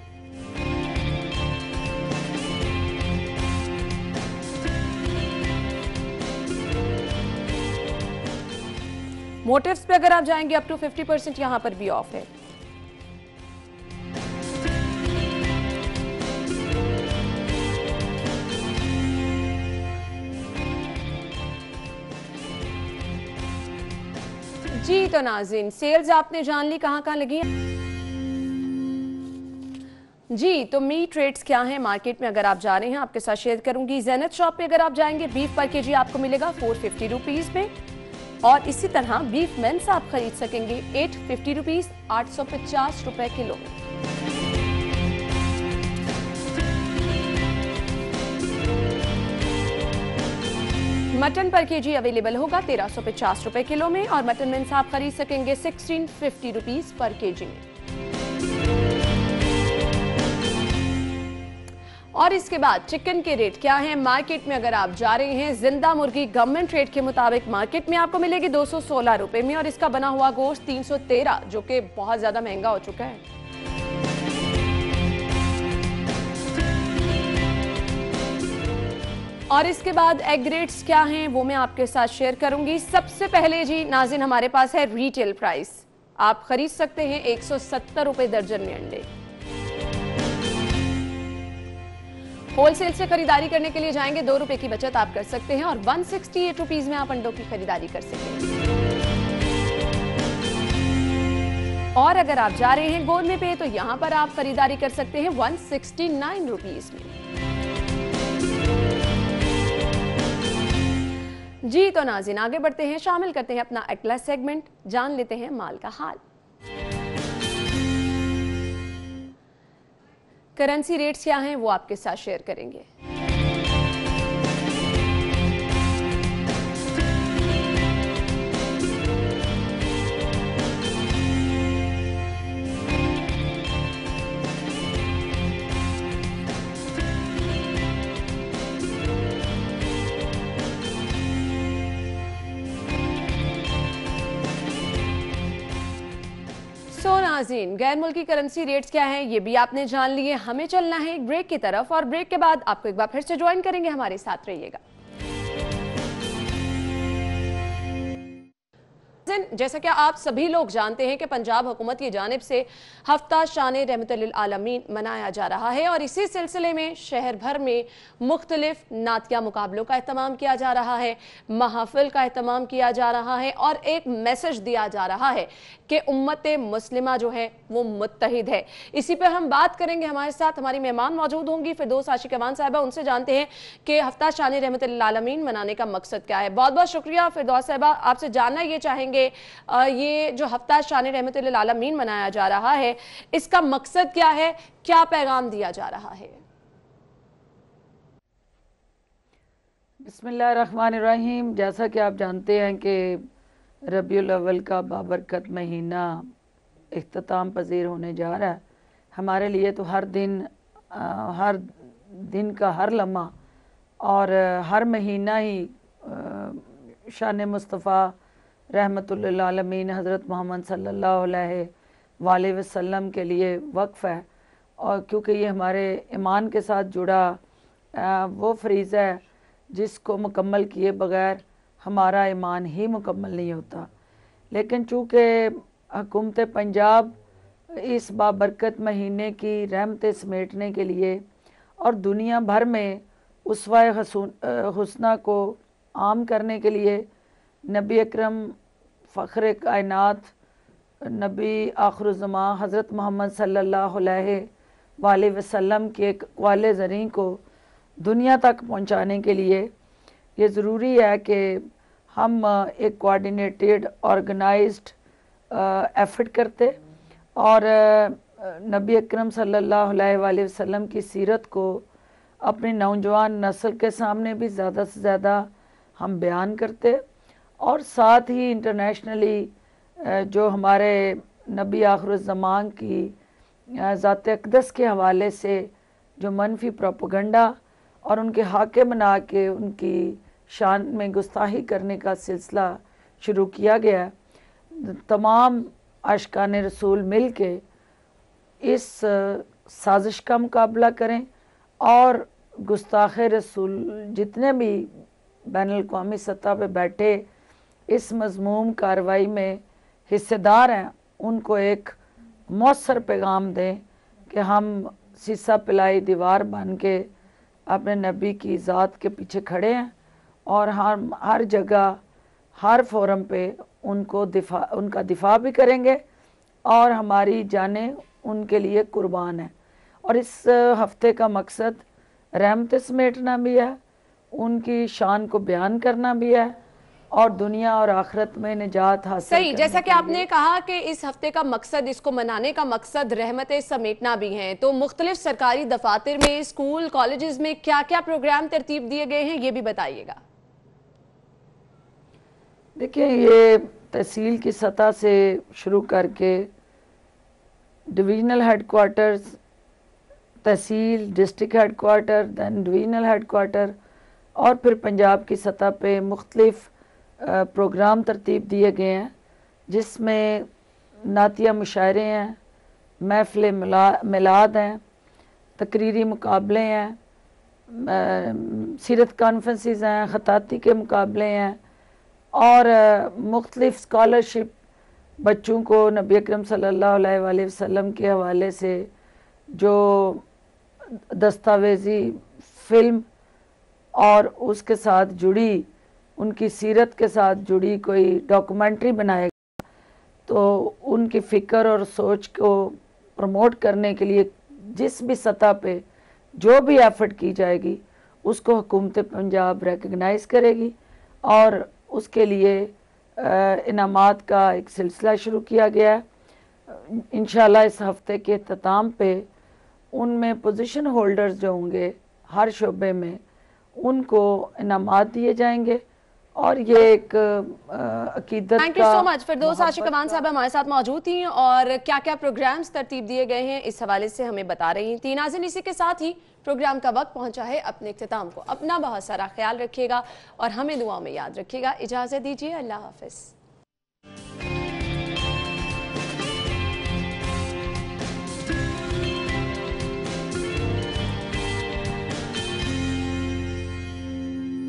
A: मोटिव्स पे अगर आप जाएंगे अप टू 50% यहां पर भी ऑफ है। जी तो नाज़रीन, सेल्स आपने जान ली कहां कहां लगी है जी। तो मीट रेट्स क्या हैं मार्केट में अगर आप जा रहे हैं आपके साथ शेयर करूंगी। ज़ैनत शॉप पे अगर आप जाएंगे बीफ पर केजी आपको मिलेगा 450 रुपीज़ में और इसी तरह बीफ मेंस आप खरीद सकेंगे 850 रुपीज़, 850 रुपए किलो में। मटन पर केजी अवेलेबल होगा 1350 रुपए किलो में और मटन मिंस आप खरीद सकेंगे 1650 रुपीज़ पर केजी में। और इसके बाद चिकन के रेट क्या हैं मार्केट में अगर आप जा रहे हैं? जिंदा मुर्गी गवर्नमेंट रेट के मुताबिक मार्केट में आपको मिलेगी 216 रुपए में और इसका बना हुआ गोश्त 313, जो कि बहुत ज्यादा महंगा हो चुका है। और इसके बाद एग रेट्स क्या हैं वो मैं आपके साथ शेयर करूंगी। सबसे पहले जी नाज़रीन हमारे पास है रिटेल प्राइस। आप खरीद सकते हैं 170 रुपए दर्जन में अंडे। होलसेल से खरीदारी करने के लिए जाएंगे 2 रुपए की बचत आप कर सकते हैं और 168 रुपीज में आप अंडों की खरीदारी कर सकेंगे। और अगर आप जा रहे हैं गोरमे पे तो यहां पर आप खरीदारी कर सकते हैं 169 रुपीज में। जी तो नाज़रीन आगे बढ़ते हैं, शामिल करते हैं अपना अगला सेगमेंट, जान लेते हैं माल का हाल। करेंसी रेट्स क्या हैं वो आपके साथ शेयर करेंगे। नाज़रीन, गैर मुल्की करेंसी रेट्स क्या हैं ये भी आपने जान लिए। हमें चलना है एक ब्रेक की तरफ और ब्रेक के बाद आपको एक बार फिर से ज्वाइन करेंगे, हमारे साथ रहिएगा। जैसा कि आप सभी लोग जानते हैं कि पंजाब हुकूमत की जानिब से हफ्ता शान रहमतुल आलमीन मनाया जा रहा है और इसी सिलसिले में शहर भर में मुख्तलिफ नातिया मुकाबलों का एहतमाम किया जा रहा है, महाफिल का एहतमाम किया जा रहा है और एक मैसेज दिया जा रहा है कि उम्मत मुस्लिमा जो है वो मुत्तहिद है। इसी पर हम बात करेंगे। हमारे साथ हमारी मेहमान मौजूद होंगी फिरदौस आशिकवान साहिबा, उनसे जानते हैं कि हफ्ता शान रहमतुल आलमीन मनाने का मकसद क्या है। बहुत बहुत शुक्रिया फिरदौस साहिबा, आपसे जानना ये चाहेंगे ये जो हफ्ता शान रहमतुल आलमीन मनाया जा रहा है इसका मकसद क्या है, क्या पैगाम दिया जा रहा है?
I: बिस्मिल्लाहिर्रहमानिर्रहीम। जैसा कि आप जानते हैं कि रबीउल अव्वल का बाबरकत महीना इख्तिताम पजीर होने जा रहा है। हमारे लिए तो हर दिन का हर लम्हा और हर महीना ही शान मुस्तफ़ा रहमतुल्लिल आलमीन हज़रत मोहम्मद सल्लल्लाहु अलैहि वसल्लम के लिए वक्फ़ है। और क्योंकि ये हमारे ईमान के साथ जुड़ा वो फ़रीज़ा है जिसको मुकम्मल किए बग़ैर हमारा ईमान ही मुकम्मल नहीं होता। लेकिन चूँकि हुकूमत पंजाब इस बाबरकत महीने की रहमतें समेटने के लिए और दुनिया भर में उसवाए हुस्ना को आम करने के लिए नबी अकरम फ़ख्र कायनात नबी आखिरुज़्ज़मां हज़रत मोहम्मद सल्लल्लाहु अलैहि वसल्लम के क़वाले ज़रीं को दुनिया तक पहुंचाने के लिए ये ज़रूरी है कि हम एक कोऑर्डिनेटेड ऑर्गेनाइज्ड एफ़र्ट करते और नबी अकरम सल्लल्लाहु अलैहि वसल्लम की सीरत को अपनी नौजवान नस्ल के सामने भी ज़्यादा से ज़्यादा हम बयान करते और साथ ही इंटरनेशनली जो हमारे नबी आखिरुज़्ज़मान की ज़ात अक़दस के हवाले से जो मनफी प्रोपेगेंडा और उनके हाके बना के उनकी शान में गुस्ताही करने का सिलसिला शुरू किया गया है। तमाम आशिकान रसूल मिल के इस साजिश का मुकाबला करें और गुस्ताख़ रसूल जितने भी बैनुल अक़वामी सतह पे बैठे इस मज़मूम कार्रवाई में हिस्सेदार हैं उनको एक मौसर पैगाम दें कि हम सीसा पिलाई दीवार बन के अपने नबी की ज़ात के पीछे खड़े हैं और हम हर जगह हर फोरम पे उनका दिफा भी करेंगे और हमारी जानें उनके लिए कुर्बान है। और इस हफ्ते का मकसद रहमत समेटना भी है, उनकी शान को बयान करना भी है और दुनिया और आखिरत में निजात हासिल।
A: सही, जैसा कि आपने कहा कि इस हफ्ते का मकसद, इसको मनाने का मकसद रहमतें समेटना भी है, तो मुख्तलिफ सरकारी दफातर में, स्कूल कॉलेजेस में क्या क्या प्रोग्राम तरतीब दिए गए हैं ये भी बताइएगा।
I: देखिए, ये तहसील की सतह से शुरू करके divisional headquarters, tehsil, district headquarter, then divisional headquarter और फिर पंजाब की सतह पे मुख्तलिफ प्रोग्राम तरतीब दिए गए हैं जिसमें नातिया मुशायरे हैं, महफ़िल मिलाद हैं, तकरीरी मुकाबले हैं, सीरत कॉन्फ्रेंसेस हैं, ख़ताती के मुकाबले हैं और मुख्तलिफ स्कॉलरशिप बच्चों को नबी अकरम सल्लल्लाहु अलैहि वसल्लम के हवाले से जो दस्तावेज़ी फ़िल्म और उसके साथ जुड़ी, उनकी सीरत के साथ जुड़ी कोई डॉक्यूमेंट्री बनाएगा तो उनकी फ़िक्र और सोच को प्रमोट करने के लिए जिस भी सतह पे जो भी एफ़र्ट की जाएगी उसको हुकूमत पंजाब रिकग्नाइज़ करेगी और उसके लिए इनामात का एक सिलसिला शुरू किया गया है। इंशाल्लाह इस हफ़्ते के अख्ताम पे उनमें पोजीशन होल्डर्स जो होंगे हर शोबे में उनको इनामात दिए जाएंगे और ये एक अकीदत।
A: Thank you so much. Firdous Ashiq Awan Sahab हमारे साथ मौजूद थी और क्या क्या प्रोग्राम्स तरतीब दिए गए हैं इस हवाले से हमें बता रही थी। नाज़रीन, इसी के साथ ही प्रोग्राम का वक्त पहुंचा है अपने इख्तिताम को। अपना बहुत सारा ख्याल रखिएगा और हमें दुआ में याद रखिएगा। इजाज़त दीजिए, अल्लाह हाफ़िज़।